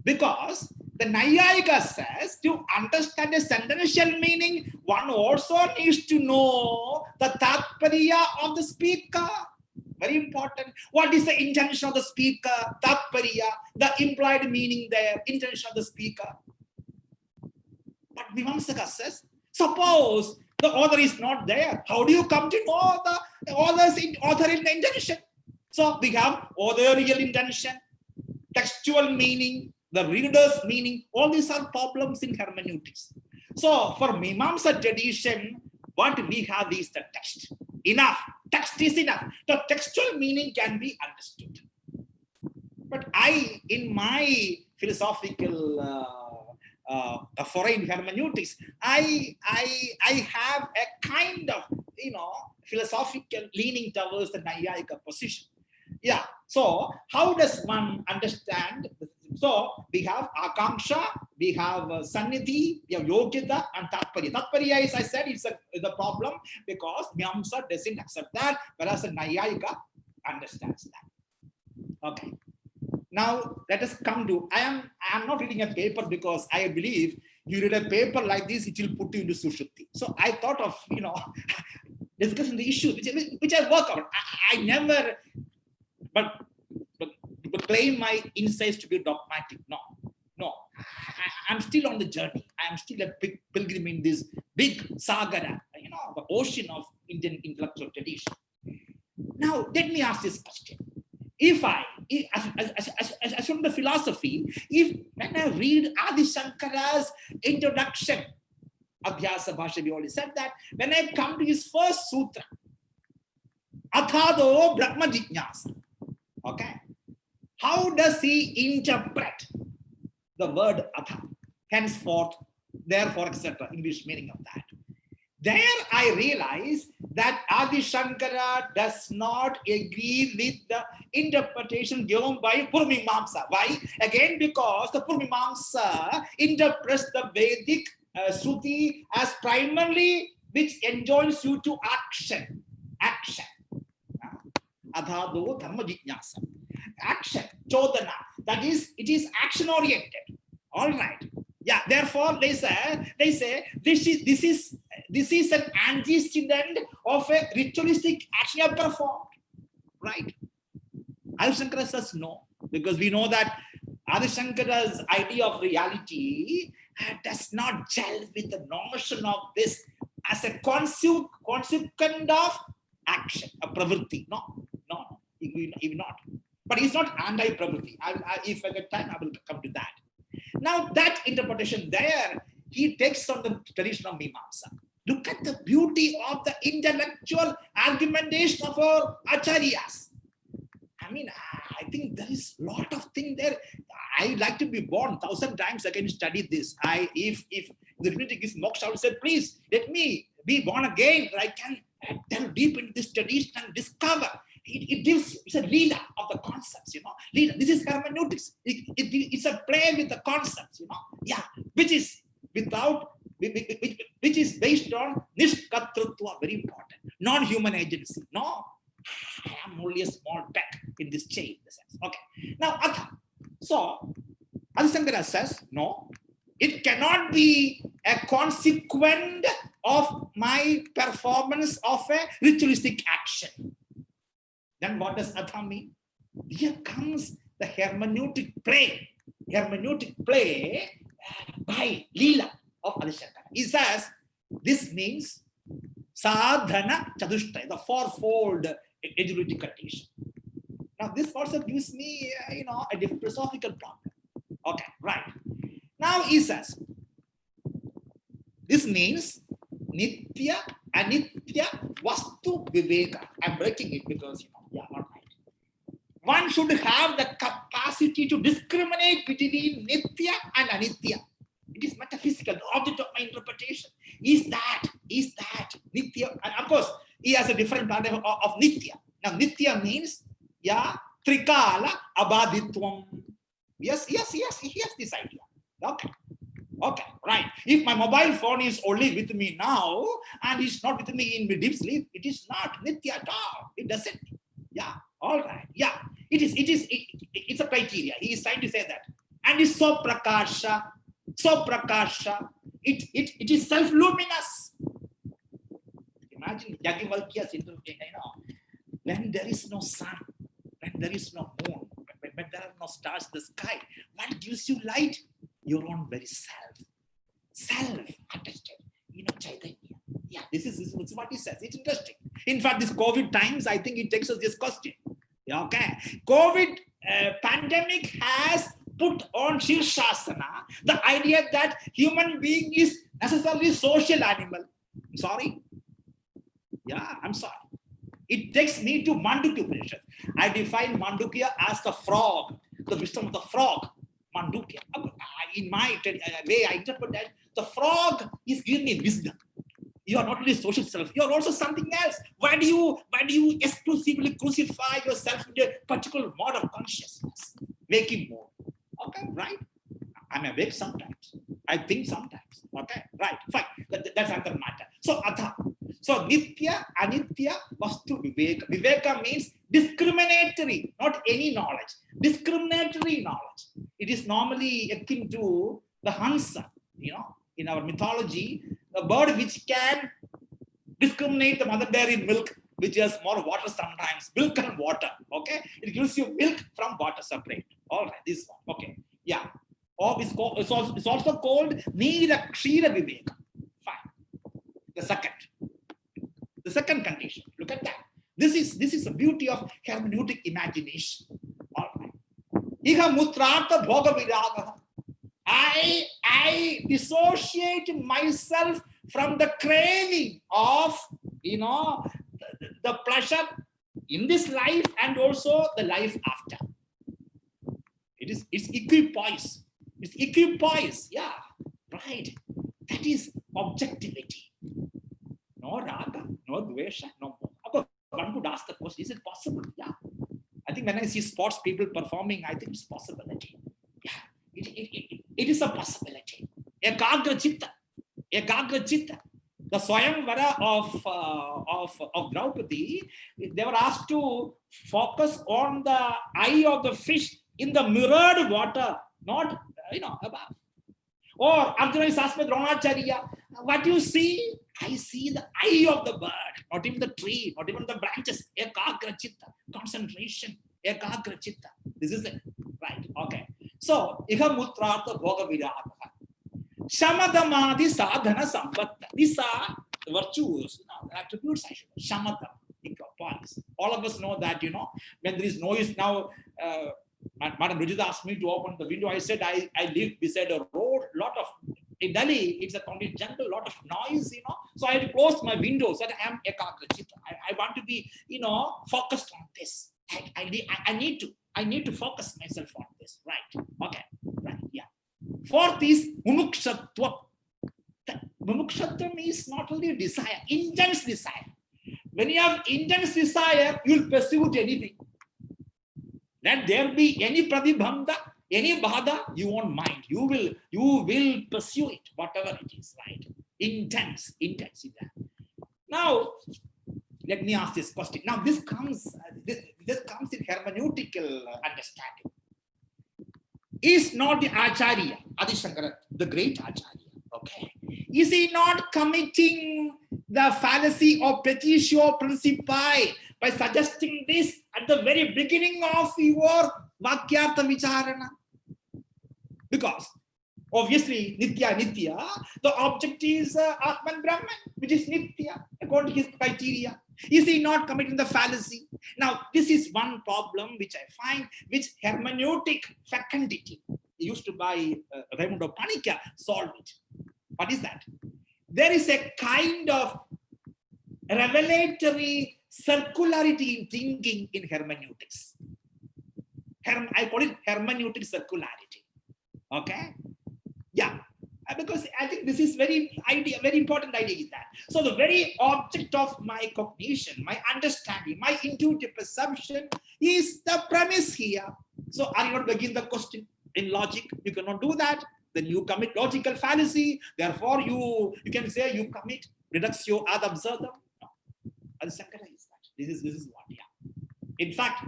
because the Nayayika says to understand a sentential meaning, one also needs to know the Tatparya of the speaker. Very important. What is the intention of the speaker? Tatparya, the implied meaning there, intention of the speaker. But Mimamsaka says, suppose the author is not there. How do you come to know the author in the intention? So we have authorial intention, textual meaning, the reader's meaning. All these are problems in hermeneutics. So for Mimamsa tradition, what we have is the text. Enough. Text is enough. The textual meaning can be understood. But in my philosophical foreign hermeneutics, I have a kind of philosophical leaning towards the Nayayika position. Yeah. So how does one understand? So we have Akanksha, we have Sannidhi, we have Yogyata, and Tatparya. Tatparya, as I said, is a problem because Mimamsa doesn't accept that, whereas the Nayayika understands that. Okay. Now let us come to, I am not reading a paper because I believe you read a paper like this, it will put you into Sushupti. So I thought of, discussing the issue, which I work out. I never but claim my insights to be dogmatic. No. I'm still on the journey. I'm still a pilgrim in this big sagara, the ocean of Indian intellectual tradition. Now, let me ask this question. As from the philosophy, when I read Adi Shankara's introduction, Abhyasa Bhasha, we already said that, when I come to his first sutra, Athado Brahma Jijnasa, okay, how does he interpret the word Atha, henceforth, therefore, etc., English meaning of that? There I realize that Adi Shankara does not agree with the interpretation given by Purvamimamsa. Why? Again, because the Purvamimamsa interprets the Vedic Shruti as primarily which enjoins you to action. Adhado dhamma jijnasa. Action, chodana. That is, it is action oriented. All right. Yeah. Therefore, they say this is an antecedent of a ritualistic action you have performed. Right. Adi Shankara says no, because we know that Adi Shankara's idea of reality does not gel with the notion of this as a consequent of action, a pravritti. No, even not. But he's not anti-pravritti. If I get time, I will come to that. Now, that interpretation there, he takes on the tradition of Mimamsa. Look at the beauty of the intellectual argumentation of our acharyas. I mean, I think there is a lot of things there. I like to be born 1,000 times I can study this. If the Hermeneutics is moksha, I would say, please let me be born again. I can delve deep into this tradition and discover. It's a leela of the concepts, Leela. This is hermeneutics. It's a play with the concepts, Yeah, which is based on nishkatrutva, very important. Non-human agency. No, I am only a small peck in this chain, in the sense. Okay. Now, Atha. So, Adi Shankara says, no, it cannot be a consequent of my performance of a ritualistic action. Then what does Atha mean? Here comes the hermeneutic play by Leela of Adi Shankara. He says, this means sadhana chatushtaya, the fourfold educative condition. Now, this also gives me, a different philosophical problem. Okay, right. Now, he says, this means nitya, anitya, vastu, viveka. I'm breaking it because, all right. One should have the capacity to discriminate between nitya and anitya. It is metaphysical. The object of my interpretation is that nitya. And of course, he has a different paradigm of nitya. Now, nitya means, trikala abaditvam. Yes, he has this idea. Okay, right. If my mobile phone is only with me now and it's not with me in deep sleep, it is not nitya at all. It doesn't. Yeah, all right. Yeah, it's a criteria. He is trying to say that. And it's so prakasha. It is self-luminous. Imagine Yagivalkya's interpretation, when there is no sun, when there is no moon, when there are no stars in the sky, what gives you light? Your own very self-attested, Chaitanya. Yeah, this is what he says. It's interesting. In fact, this COVID times, I think it takes us this question. Okay, COVID pandemic has put on Shirshasana the idea that human being is necessarily social animal. I'm sorry. Yeah, I'm sorry. It takes me to Mandukya Upanishad. I define Mandukya as the frog, the wisdom of the frog. Mandukya. In my way, I interpret that the frog is giving me wisdom. You are not only social self, you are also something else. Why do you exclusively crucify yourself in a particular mode of consciousness? Waking mode. Okay, right? I'm awake sometimes. I think sometimes. Okay, right, fine. That's another matter. So, Atha. So, Nitya, Anitya, Vastu, Viveka. Viveka means discriminatory, not any knowledge. Discriminatory knowledge. It is normally akin to the Hansa, in our mythology, a bird which can discriminate the mother bear in milk which has more water sometimes, milk and water. Okay, it gives you milk from water separate. All right, this one. Okay, yeah. Or it's also called Nira Kshira Viveka. Fine. The second condition. Look at that. This is the beauty of hermeneutic imagination. All right. Iha mutrata bhoga viraga. I dissociate myself from the craving of, the pleasure in this life and also the life after. It's equipoise. It's equipoise. Yeah, right. That is objectivity. No raga, no dvesha, no more. Of course, one could ask the question, is it possible? Yeah. I think when I see sports people performing, I think it's possibility. Yeah, it is a possibility. Ekagra chitta. The Swayamvara of Draupadi, they were asked to focus on the eye of the fish in the mirrored water, not above. Or Arjuna is asked by Dronacharya, what do you see? I see the eye of the bird, not even the tree, not even the branches. Ekagra chitta, concentration. Ekagra chitta. This is it, right? Okay. So, iha mutrartha bhoga viraga. Shamadamadi sadhana sampatta. These are the virtues, attributes, I should say. Shamadam, equipoise. All of us know that, when there is noise now, Madam Rujita asked me to open the window. I said, I live beside a road, in Delhi, it's a complete jungle, lot of noise, So I had closed my windows and I am ekagra chitta. I want to be, focused on this. I need to focus myself on this. Right. Okay. Right. Yeah. Fourth is mumukshatva. Mumukshatvam is not only desire, intense desire. When you have intense desire, you will pursue anything. Let there be any pratibandha, any bhada, you won't mind. You will pursue it, whatever it is, right? Intense. Now, let me ask this question. Now, this comes in hermeneutical understanding. Is not the Acharya, Adi Shankara, the great Acharya, okay? Is he not committing the fallacy of petitio principii by suggesting this at the very beginning of your Vakyartha Vicharana? Because obviously, Nitya, the object is Atman Brahman, which is Nitya, according to his criteria. Is he not committing the fallacy? Now, this is one problem which I find, which hermeneutic fecundity used to by Raimundo Panicca solve it. What is that? There is a kind of revelatory circularity in thinking in hermeneutics. I call it hermeneutic circularity. Okay? Yeah. Because I think this is very important idea is that. So the very object of my cognition, my understanding, my intuitive perception is the premise here. So are you not begin the question in logic? You cannot do that. Then you commit logical fallacy. Therefore, you can say you commit reductio ad absurdum. No. Shankara is that. This is what, yeah. In fact,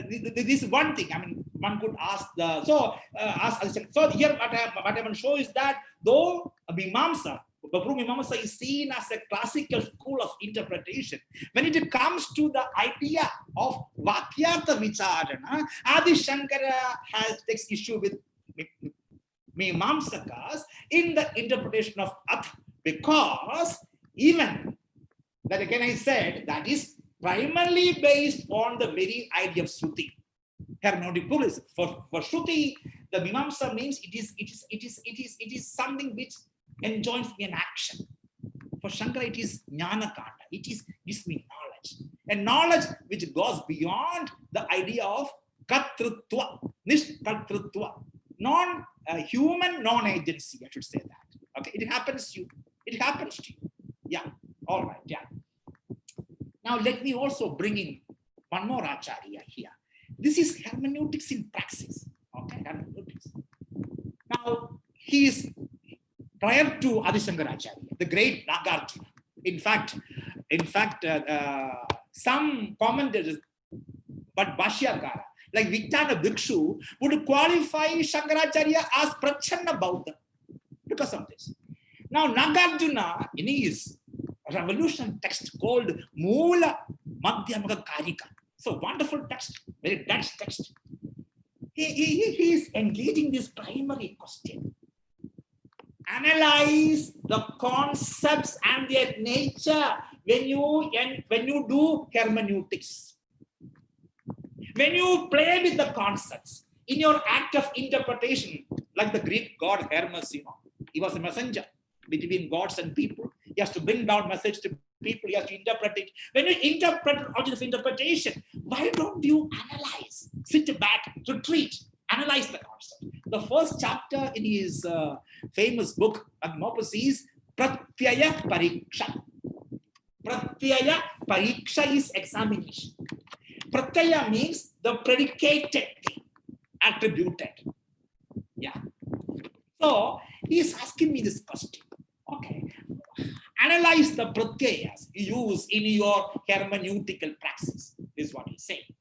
this is one thing. I mean, one could ask so here what I want to show is that though Mimamsa, Mimamsa is seen as a classical school of interpretation, when it comes to the idea of Vakyartha Vicharana, Adi Shankara takes issue with Mimamsakas in the interpretation of Ath, because even that again I said that is primarily based on the very idea of Shruti. Hermeneutic pluralism. For Shruti, the Mimamsa means it is something which enjoins an action. For Shankara, it is Jnana Kanda. It gives me knowledge. And knowledge which goes beyond the idea of Katrutva, Nishkatrutva, non-human non-agency, I should say that. Okay, it happens to you. It happens to you. Yeah, all right, yeah. Now, let me also bring in one more Acharya here. This is hermeneutics in praxis. Okay, hermeneutics. Now, he is prior to Adi Shankaracharya, the great Nagarjuna. In fact, some commentators, but Bhashyakara, like Viktana Bhikshu, would qualify Shankaracharya as Prachanna Bauddha because of this. Now, Nagarjuna, in his revolution text called Moola Madhyamaka Karika. So wonderful text, very dense text. He is engaging this primary question. Analyze the concepts and their nature when you do hermeneutics. When you play with the concepts in your act of interpretation, like the Greek god Hermes, he was a messenger between gods and people. He has to bring down message to people. He has to interpret it. When you interpret out of interpretation, why don't you analyze? Sit back, retreat, analyze the concept. The first chapter in his famous book, Agnosis, Pratyaya Pariksha. Pratyaya Pariksha is examination. Pratyaya means the predicated thing, attributed. Yeah. So he's asking me this question. Okay. Analyze the pratyayas you use in your hermeneutical praxis. This is what he's saying.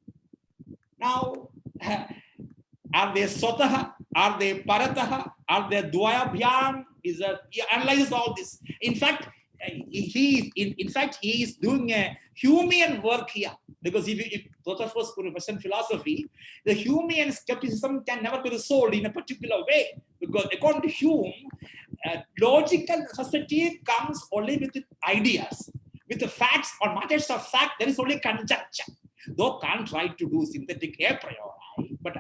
Now, are they sotaha? Are they parataha? Are they dvayabhyam? He analyzes all this. In fact, he is doing a Humean work here. Because if both of us could present philosophy, the Humean skepticism can never be resolved in a particular way. Because according to Hume, logical necessity comes only with ideas. With the facts or matters of fact, there is only conjecture. Though Kant tried to do synthetic a priori, but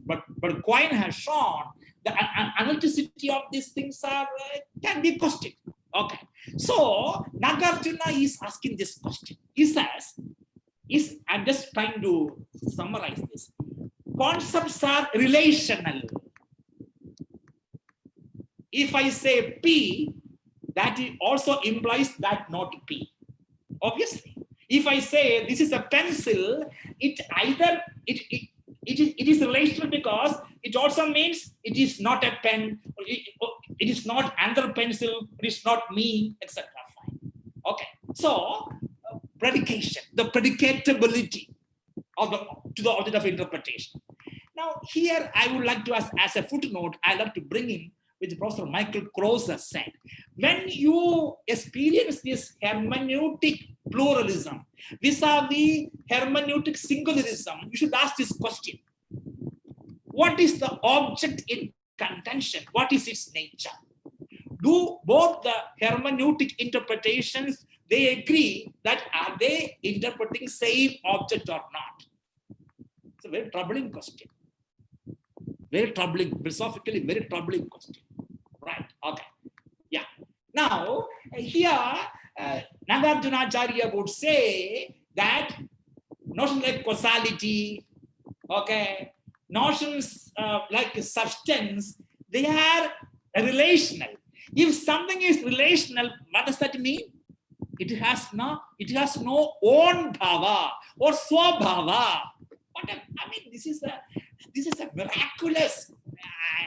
but Quine has shown the analyticity of these things can be questioned. Okay, so Nagarjuna is asking this question. He says, I'm just trying to summarize this. Concepts are relational. If I say P, that also implies that not P. Obviously, if I say this is a pencil, it is relational because it also means it is not a pen, it is not another pencil, it is not me, etc. Okay, so predication, the predicatability to the object of interpretation. Now here I would like to ask, as a footnote, I like to bring in which Professor Michael Krauser said. When you experience this hermeneutic pluralism vis-a-vis hermeneutic singularism, you should ask this question. What is the object in contention? What is its nature? Do both the hermeneutic interpretations, they agree that are they interpreting same object or not? It's a very troubling question. Very troubling, philosophically very troubling question. Right, okay. Yeah. Now, here, Nagarjunacharya would say that notions like causality, okay, notions like substance, they are relational. If something is relational, what does that mean? It has no own bhava or swabhava. I mean, this is a miraculous,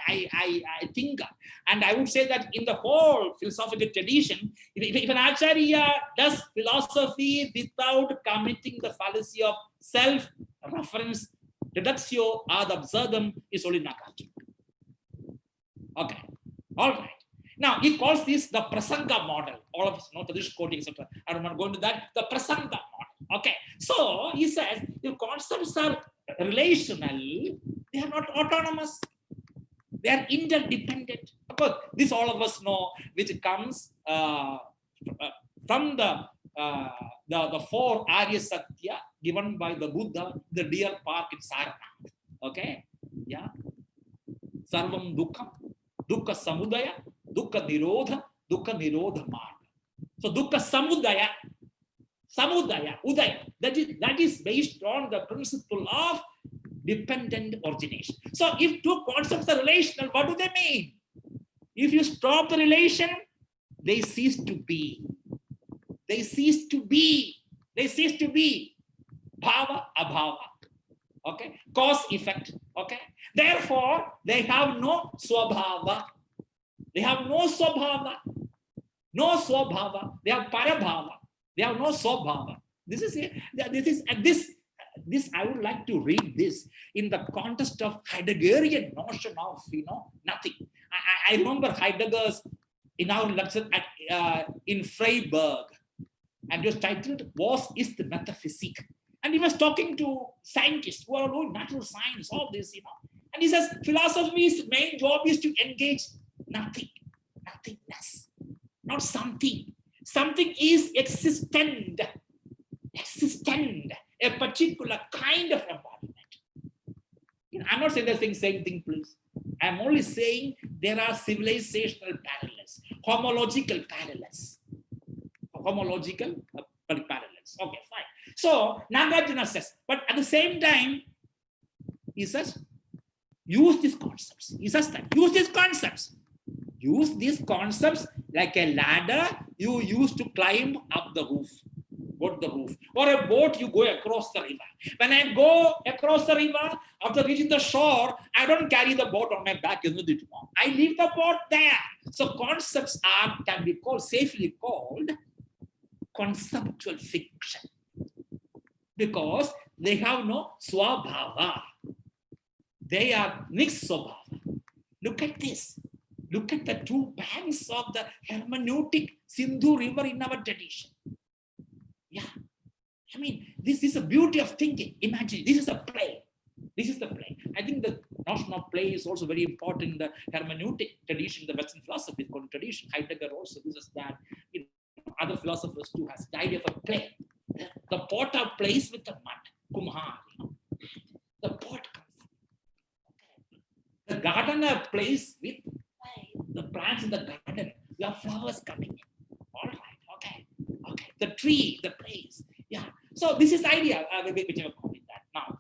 I think, and I would say that in the whole philosophical tradition, if an acharya does philosophy without committing the fallacy of self-reference, reductio ad absurdum, is only Nagarjuna. Okay, all right. Now he calls this the Prasanga model. All of us know the quoting, etc. I don't want to go into that. The Prasanga model. Okay, so he says the concepts are relational, they are not autonomous, they are interdependent. Of course, this all of us know, which comes from the four Arya Satya given by the Buddha, the deer park in Sarnath. Okay, yeah. Sarvam dukkha, dukkha samudaya, dukkha nirodha marga. So dukkha samudaya, udaya, that is based on the principle of dependent origination. So if two concepts are relational, what do they mean? If you stop the relation, they cease to be. They cease to be. They cease to be. Bhava, abhava. Okay? Cause, effect. Okay? Therefore, they have no swabhava. They have no swabhava. No swabhava. They have parabhava. They have no swabhava. This I would like to read this in the context of Heideggerian notion of nothing. I remember Heidegger's in our lecture in Freiburg. and it was titled "Was is the Metaphysique?" And he was talking to scientists who are doing natural science, all this, And he says, philosophy's main job is to engage nothing, nothingness, not something. Something is existent, a particular kind of embodiment. I'm not saying the same thing, please. I'm only saying there are civilizational parallels, homological parallels. Parallels. Okay, fine. So Nagarjuna says, but at the same time, he says, use these concepts. He says that use these concepts. Use these concepts like a ladder you use to climb up the roof. Go to the roof. Or a boat, you go across the river. When I go across the river, after reaching the shore, I don't carry the boat on my back, isn't it? I leave the boat there. So concepts can be safely called conceptual fiction, because they have no swabhava. They are mixed swabhava. Look at this. Look at the two banks of the hermeneutic Sindhu river in our tradition. Yeah. I mean, this is a beauty of thinking. Imagine, this is a play. This is the play. I think the notion of play is also very important in the hermeneutic tradition, the Western philosophy tradition. Heidegger also uses that. Other philosophers too has the idea of a play. The potter plays with the mud, kumhar. The pot comes. The gardener plays with the plants in the garden. There are flowers coming in. All right, okay. The tree, the place. Yeah. So this is the idea, whichever call it that. Now,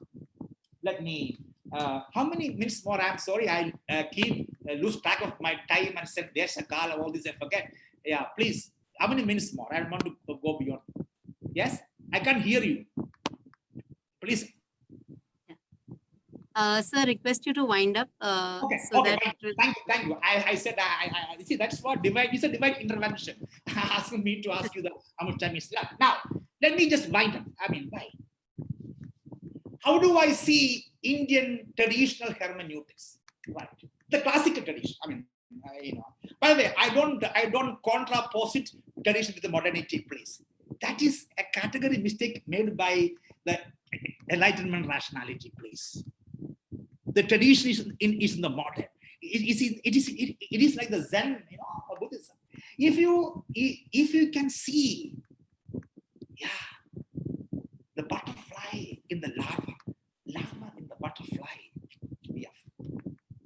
let me. How many minutes more? I'm sorry, I lose track of my time and said there's a call, all this I forget. Yeah, please. How many minutes more? I don't want to go beyond. Yes, I can't hear you. Please. Sir, request you to wind up. Okay. So okay. That thank you. I said I see that's what divine is a divine intervention. Asking me to ask you how much time is left. Now, let me just wind up. I mean, why? How do I see Indian traditional hermeneutics? Right. The classical tradition. I mean, By the way, I don't contraposit tradition with the modernity, please. That is a category mistake made by the Enlightenment rationality, please. The tradition is in the modern. It is like the Zen, Buddhism. If you can see, the butterfly in the larva in the butterfly,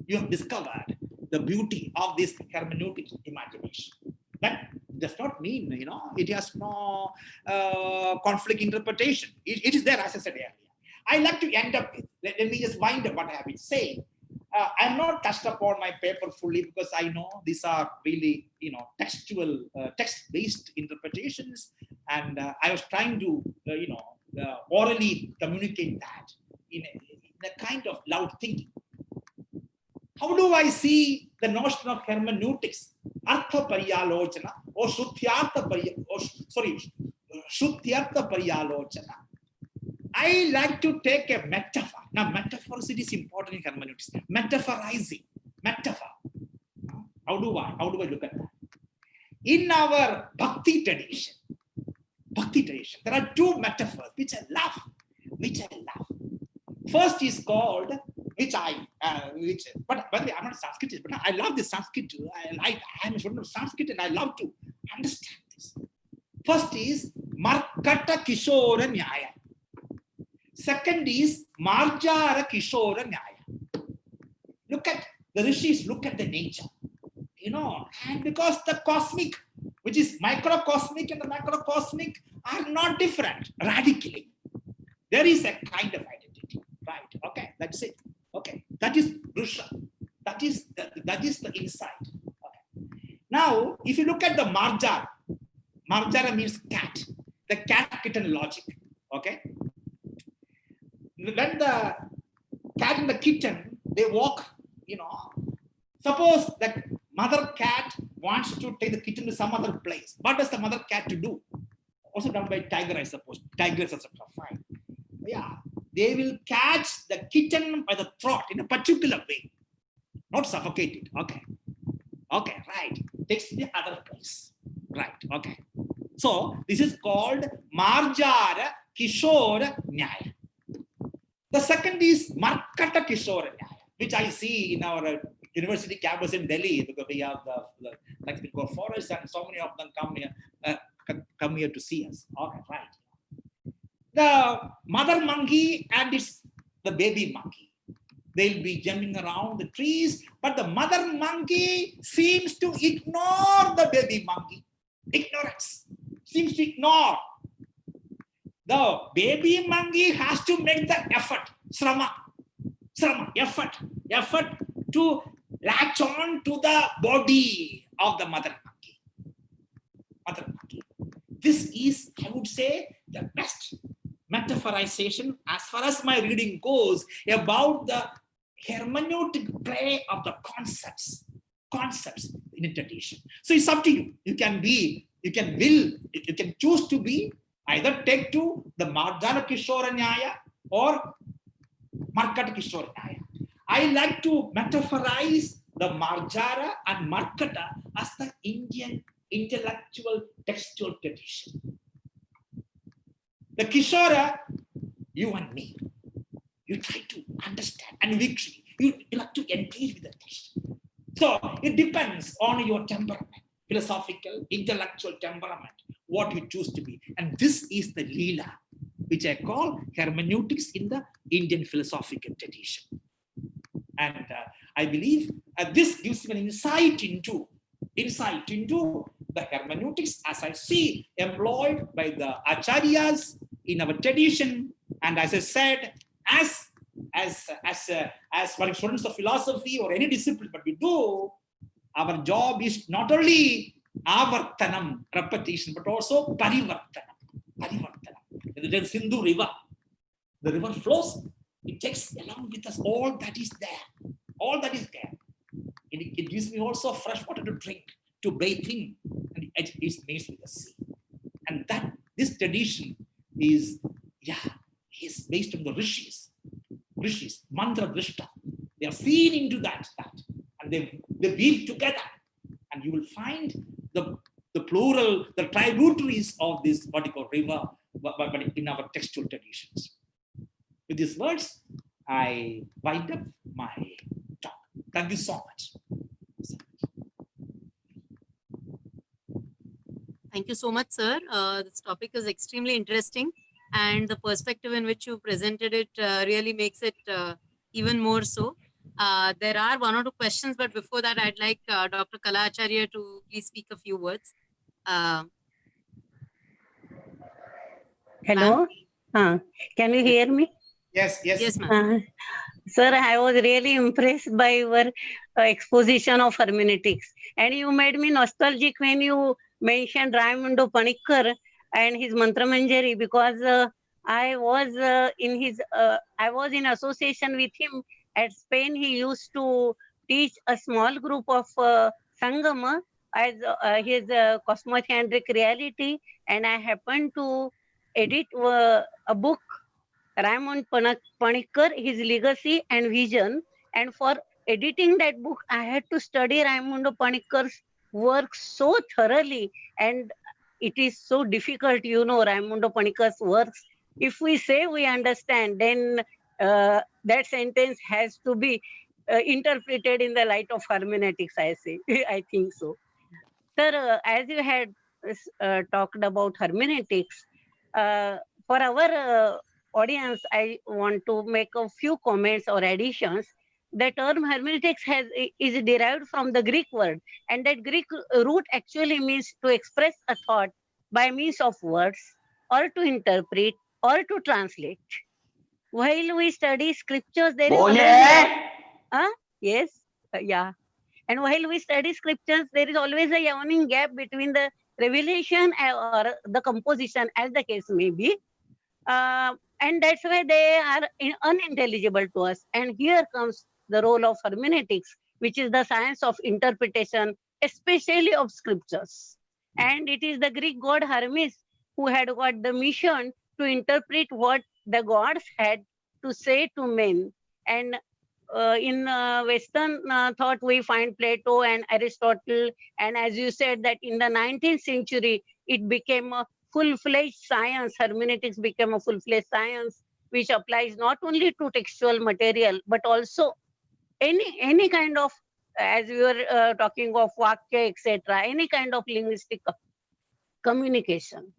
you have discovered the beauty of this hermeneutic imagination. That does not mean, it has no conflict interpretation. It is there, as I said earlier. I like to end up with, let me just wind up what I have been saying. I'm not touched upon my paper fully because I know these are really, textual, text-based interpretations. And I was trying to, orally communicate that in a kind of loud thinking. How do I see the notion of hermeneutics, artha pariyalochana, or shrutyartha pariyalochana? I like to take a metaphor. Now, metaphors, it is important in hermeneutics. Metaphorizing, metaphor. How do I look at that? In our Bhakti tradition, there are two metaphors which I love. First is called, but by the way, I'm not a Sanskritist, but I love the Sanskrit. I'm a student of Sanskrit and I love to understand this. First is Markata Kishora Nyaya. Second is Marjara Kishora Nyaya. Look at the rishis, look at the nature. And because the cosmic, which is microcosmic and the macrocosmic, are not different radically. There is a kind of identity, right? Okay, that's it. Okay, that is Rusha. That is the insight. Okay. Now, if you look at the Marjara means cat, the cat-kitten logic. Okay. When the cat and the kitten, they walk, suppose the mother cat wants to take the kitten to some other place. What does the mother cat to do? Also done by tiger, I suppose. Tigers, etc. Fine. Yeah. They will catch the kitten by the throat in a particular way. Not suffocate it. Okay. Okay, right. Takes the other place. Right. Okay. So this is called Marjara Kishora Nyaya. The second is Markata Kishora Nyaya, which I see in our university campus in Delhi, because we have the like we call forests, and so many of them come here to see us. Okay, right. The mother monkey and the baby monkey. They'll be jumping around the trees, but the mother monkey seems to ignore the baby monkey. Ignorance. Seems to ignore. The baby monkey has to make the effort, srama, effort to latch on to the body of the mother monkey. This is, I would say, the best metaphorization, as far as my reading goes, about the hermeneutic play of the concepts in a tradition. So it's up to you. You can choose to be either take to the Marjana Kishora Nyaya or Markata Kishora Nyaya. I like to metaphorize the Marjara and Markata as the Indian intellectual textual tradition. The Kishora, you and me, you try to understand, and you like to engage with the text. So it depends on your temperament, philosophical, intellectual temperament, what you choose to be. And this is the Leela, which I call hermeneutics in the Indian philosophical tradition. And I believe this gives me an insight into the hermeneutics as I see employed by the acharyas in our tradition. And as I said, as for students of philosophy or any discipline, but we do, our job is not only avartanam, repetition, but also parivartanam. The Sindhu river, the river flows, it takes along with us all that is there. It gives me also fresh water to drink, to bathe in, and it is mixed with the sea. And that this tradition is based on the rishis, mantra drishta. They are seen into that, and they weave together, and you will find the plural, the tributaries of this what you call river, but in our textual traditions. With these words, I wind up my talk. Thank you so much. Thank you so much, sir. This topic is extremely interesting, and the perspective in which you presented it really makes it even more so. There are one or two questions, but before that, I'd like Dr. Kalacharya to please speak a few words. Hello? Can you hear me? Yes, ma'am. Sir, I was really impressed by your exposition of hermeneutics. And you made me nostalgic when you mentioned Raimundo Panikkar and his Mantra Manjari, because I was in association with him at Spain. He used to teach a small group of Sangama as his cosmocentric reality, and I happened to edit a book, Raymond Panikkar, His Legacy and Vision. And for editing that book, I had to study Raimundo Panikkar's work so thoroughly. And it is so difficult, Raimundo Panikkar's works. If we say we understand, then that sentence has to be interpreted in the light of hermeneutics, I say. I think so. Sir, as you had talked about hermeneutics, for our audience, I want to make a few comments or additions. The term hermeneutics is derived from the Greek word, and that Greek root actually means to express a thought by means of words, or to interpret, or to translate. While we study scriptures, there is and while we study scriptures, there is always a yawning gap between the revelation or the composition, as the case may be. And that's why they are unintelligible to us. And here comes the role of hermeneutics, which is the science of interpretation, especially of scriptures. And it is the Greek god Hermes who had got the mission to interpret what the gods had to say to men. And in Western thought, we find Plato and Aristotle. And as you said, that in the 19th century, it became a full-fledged science. Hermeneutics became a full-fledged science, which applies not only to textual material, but also any kind of, as we were talking of vakya, etc., any kind of linguistic communication.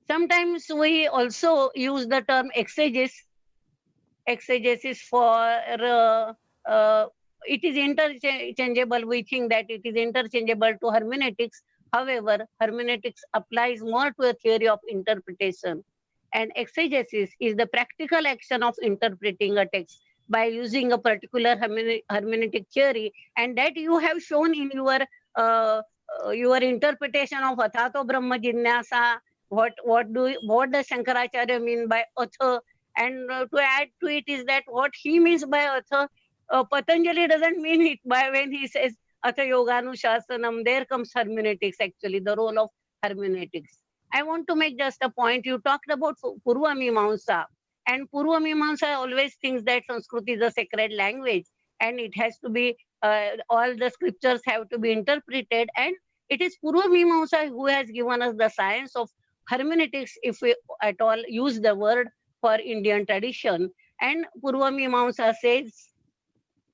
Sometimes we also use the term exegesis for, it is interchangeable. We think that it is interchangeable to hermeneutics. However, hermeneutics applies more to a theory of interpretation. And exegesis is the practical action of interpreting a text by using a particular hermeneutic theory. And that you have shown in your interpretation of Athato Brahma Jinyasa. What does Shankaracharya mean by Atha? And to add to it is that what he means by Atha, Patanjali doesn't mean it by when he says Atha Yoganushasana. There comes hermeneutics, actually, the role of hermeneutics. I want to make just a point. You talked about Purva Mimamsa, and Purva Mimamsa always thinks that Sanskrit is a sacred language and it has to be, all the scriptures have to be interpreted, and it is Purva Mimamsa who has given us the science of hermeneutics, if we at all use the word for Indian tradition. And Purva Mimamsa says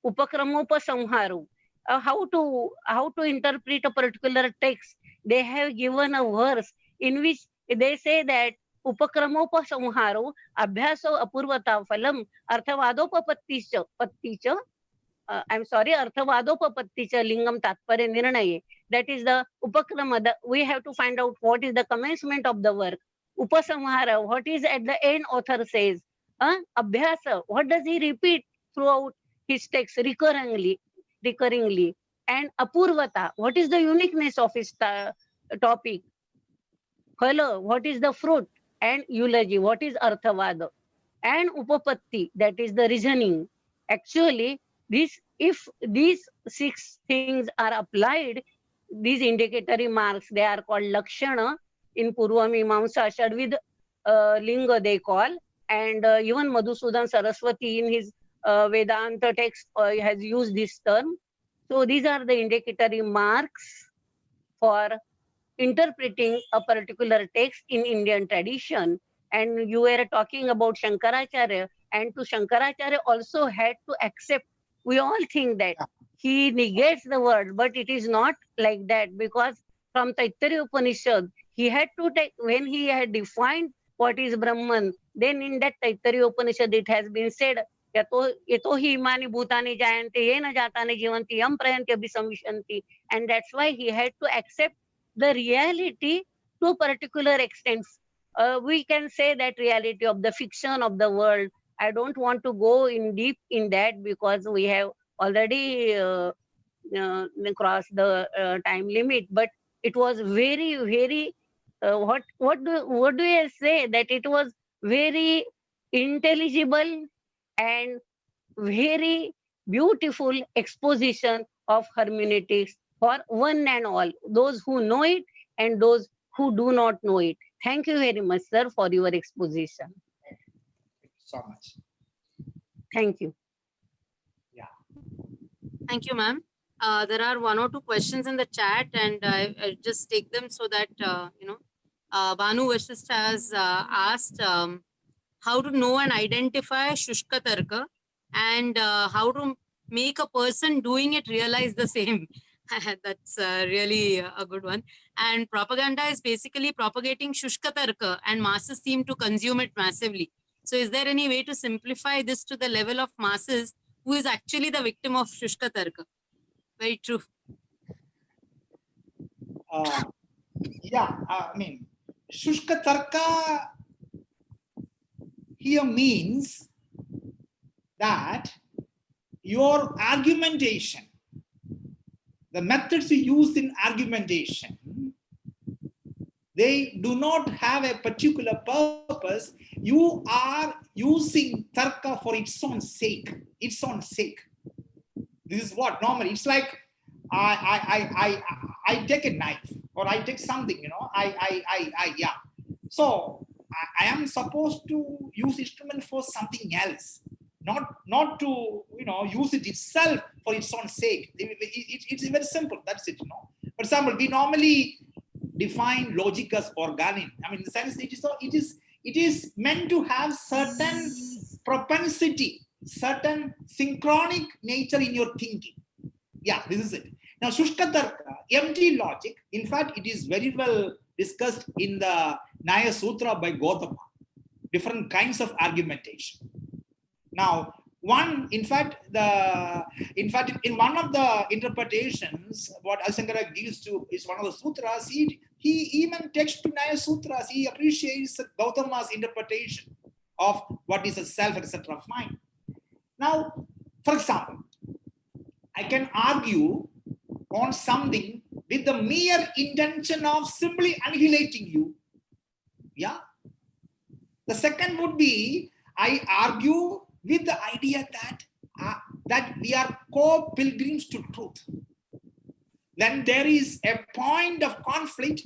Upakramopasamharu, how to interpret a particular text. They have given a verse in which they say that Upakramopasamharu Abhyaso Apurvata Phalam Arthavadopapatticha Patticha, I'm sorry, Arthavadopapatticha Lingam Tatpare Nirnaye. That is the Upakrama. We have to find out what is the commencement of the work. Upasamhara, what is at the end author says. Abhyasa, what does he repeat throughout his text recurringly? And Apurvata, what is the uniqueness of his topic? Phala, what is the fruit? And eulogy, what is Arthavada? And Upapatti, that is the reasoning. Actually, if these 6 things are applied, these indicatory marks, they are called Lakshana in Purva Mimamsa, Shadvid Linga they call, and even Madhusudan Saraswati in his Vedanta text has used this term. So these are the indicatory marks for interpreting a particular text in Indian tradition. And you were talking about Shankaracharya, and to Shankaracharya also had to accept, we all think that he negates the word, but it is not like that, because from Taittiriya Upanishad, he had to take, when he had defined what is Brahman, then in that Taittiriya Upanishad it has been said, Yato hi imani bhutani jayanti, yena jatani jivanti, yam prayanti abhisamvishanti. And that's why he had to accept the reality to a particular extent. We can say that reality of the fiction of the world. I don't want to go in deep in that because we have already crossed the time limit. But it was very, very, what do I say? That it was very intelligible and very beautiful exposition of hermeneutics for one and all, those who know it and those who do not know it. Thank you very much, sir, for your exposition. Thank you so much. Thank you. Yeah. Thank you, ma'am. There are 1 or 2 questions in the chat, and I'll just take them so that, Bhanu Vashist has asked how to know and identify Shushka Tarka, and how to make a person doing it realize the same. That's really a good one. And propaganda is basically propagating Shushka Tarka, and masses seem to consume it massively. So is there any way to simplify this to the level of masses who is actually the victim of Shushka Tarka? Very true. I mean, Shushka Tarka here means that your argumentation, the methods you use in argumentation, they do not have a particular purpose. You are using Tarka for its own sake. Its own sake. This is what normally it's like. I take a knife or I take something, yeah. So I am supposed to use instrument for something else, not to use it itself for its own sake. It's very simple. That's it. For example, we normally define logic as organic. I mean, in the sense it is meant to have certain propensity, certain synchronic nature in your thinking. Yeah, this is it. Now, Shushka Tarka, empty logic, in fact, it is very well discussed in the Nyaya Sutra by Gautama. Different kinds of argumentation. Now, in one of the interpretations, what Asankara gives to is one of the sutras, he even takes to Nyaya Sutras, he appreciates Gautama's interpretation of what is a self, etc. of mind. Now, for example, I can argue on something with the mere intention of simply annihilating you. Yeah. The second would be, I argue with the idea that we are co-pilgrims to truth. Then there is a point of conflict.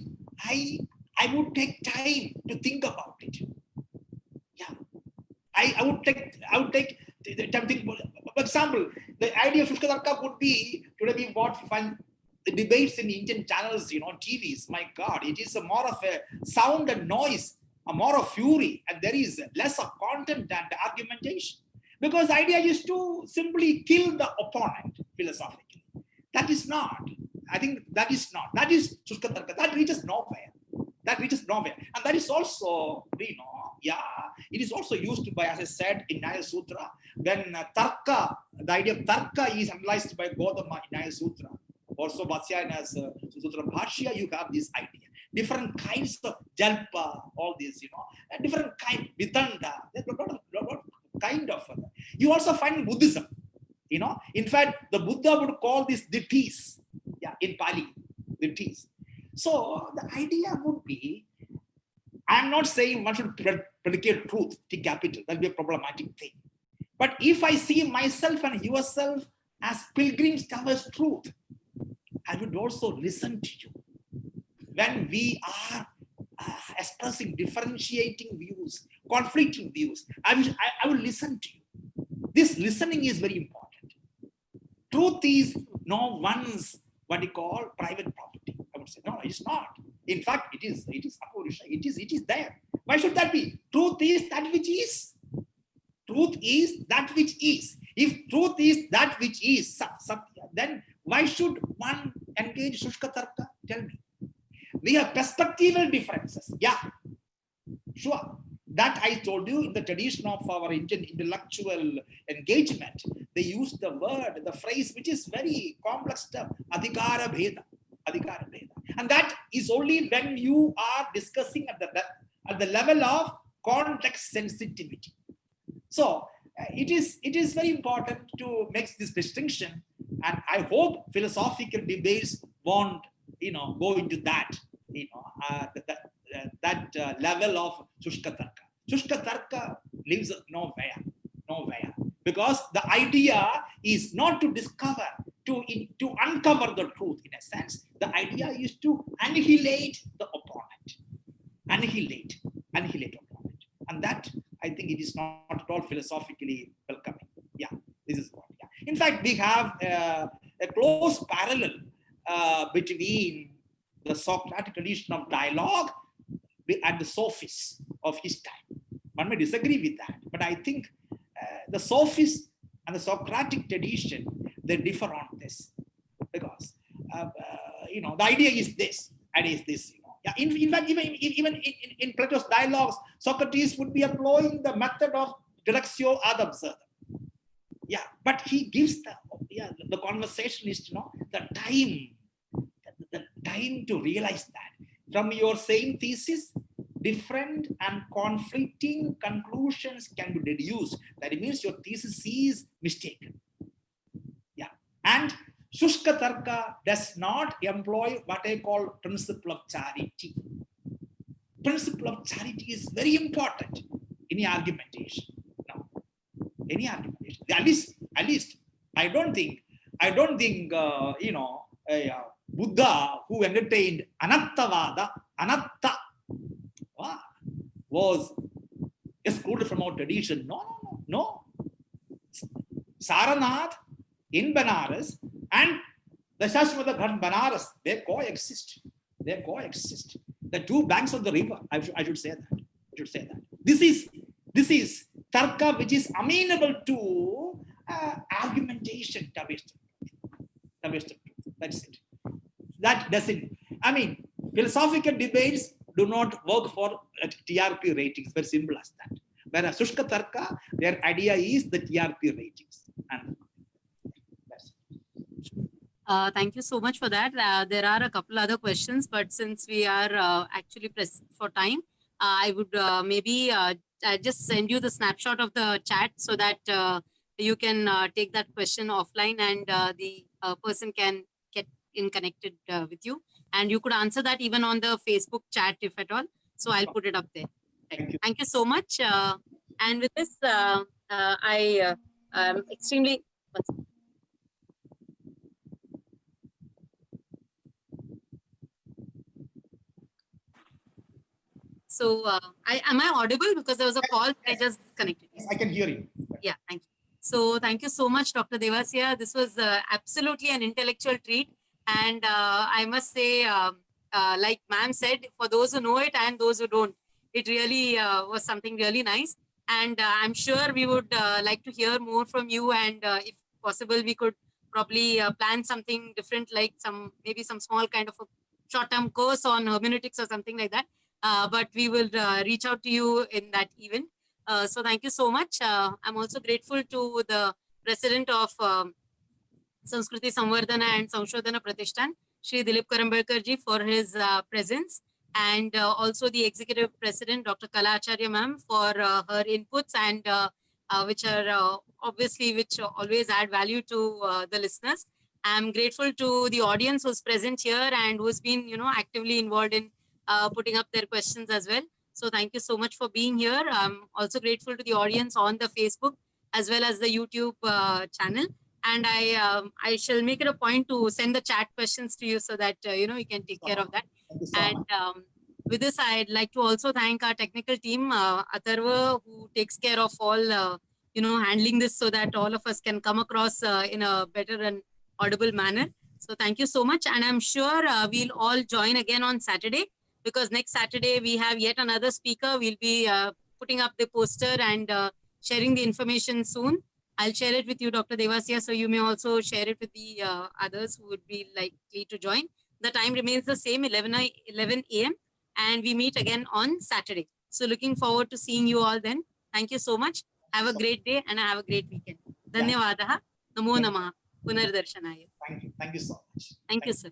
I would take time to think about it. Yeah, I would take time to think. For example, the idea of Shushka Tarka could be, today we find the debates in Indian channels, TVs. My God, it is more of a sound and noise, more of fury, and there is less of content and argumentation. Because the idea is to simply kill the opponent philosophically. That is not. I think that is not. That is Shushka Tarka. That reaches nowhere. That reaches nowhere. And that is also, it is also used by, as I said, in Nyaya Sutra, when Tarka, the idea of Tarka is analyzed by Gautama in Nyaya Sutra. Also, Vatsyayana's Sutra Bhashya, you have this idea. Different kinds of Jalpa, all these, different kind, Vidanda, there's a lot of kind of. You also find Buddhism, in fact, the Buddha would call this ditthis, in Pali, ditthis. So the idea would be, I'm not saying one should predicate truth, T capital, that'll be a problematic thing. But if I see myself and yourself as pilgrims towards truth, I would also listen to you. When we are expressing differentiating views, conflicting views, I will listen to you. This listening is very important. Truth is no one's, what you call, private property. I would say, no, it's not. In fact, it is Apurusha. It is there. Why should that be? Truth is that which is. Truth is that which is. If truth is that which is, Satya, then why should one engage Shushka Tarka? Tell me. We have perspectival differences. Yeah, sure. That I told you in the tradition of our Indian intellectual engagement, they use the word, the phrase, which is very complex term, adhikara bheda. Adhikara bheda. And that is only when you are discussing at the level of context sensitivity. So it is very important to make this distinction, and I hope philosophical debates won't go into that level of Shushka Tarka. Shushka Tarka lives nowhere, because the idea is not to discover, to uncover the truth. In a sense, the idea is to annihilate the opponent, annihilate opponent, and that, I think, it is not at all philosophically welcoming. Yeah, this is what. Yeah. In fact, we have a close parallel between the Socratic tradition of dialogue and the sophists of his time. One may disagree with that, but I think the sophists and the Socratic tradition, they differ on this, because the idea is this, and is this. Yeah. In fact, even in Plato's dialogues, Socrates would be employing the method of deductio ad absurdum. Yeah, but he gives the conversationalist, the time to realize that from your same thesis, different and conflicting conclusions can be deduced. That means your thesis is mistaken. Yeah, and Shushka Tarka does not employ what I call principle of charity. Principle of charity is very important in the argumentation. No, any argumentation. At least, I don't think Buddha, who entertained Anattavada, Anatta, was excluded from our tradition. No. Saranath in Banaras and the Shashwata Ghat Banaras, they coexist. They coexist. The two banks of the river. I should say that. I should say that. This is tarka, which is amenable to argumentation. That's it. That doesn't. I mean, philosophical debates do not work for TRP ratings. Very simple as that. Whereas Sushka Tarka, their idea is the TRP ratings. And that's it. Thank you so much for that. There are a couple other questions, but since we are actually pressed for time, I would maybe just send you the snapshot of the chat so that you can take that question offline and the person can get in connected with you. And you could answer that even on the Facebook chat if at all. So I'll put it up there. Right. Thank you so much. And with this, I am extremely... So am I audible? Because there was a call, I just disconnected. Yes, I can hear you. Yeah, thank you. So thank you so much, Dr. Devasia. This was absolutely an intellectual treat. And I must say, like ma'am said, for those who know it and those who don't, it really was something really nice. And I'm sure we would like to hear more from you. And if possible, we could probably plan something different, like maybe some small kind of a short-term course on hermeneutics or something like that. But we will reach out to you in that event. So thank you so much. I'm also grateful to the president of Sanskriti Samvardhana and Samshodhana Pratishthan, Shri Dilip Karambelkarji, for his presence, and also the executive president, Dr. Kala Acharya ma'am, for her inputs and which always add value to the listeners. I'm grateful to the audience who's present here and who's been, actively involved in putting up their questions as well. So thank you so much for being here. I'm also grateful to the audience on the Facebook as well as the YouTube channel. And I shall make it a point to send the chat questions to you so that, you can take care of that. And with this, I'd like to also thank our technical team, Atharva, who takes care of all, handling this so that all of us can come across in a better and audible manner. So thank you so much. And I'm sure we'll all join again on Saturday, because next Saturday we have yet another speaker. We'll be putting up the poster and sharing the information soon. I'll share it with you, Dr. Devasia, so you may also share it with the others who would be likely to join. The time remains the same, 11 a.m. and we meet again on Saturday. So looking forward to seeing you all then. Thank you so much. Have a great day and have a great weekend. Dhanyavadaha. Namo Namaha. Punardarshanaya. Thank you. Thank you so much. Thank you, sir.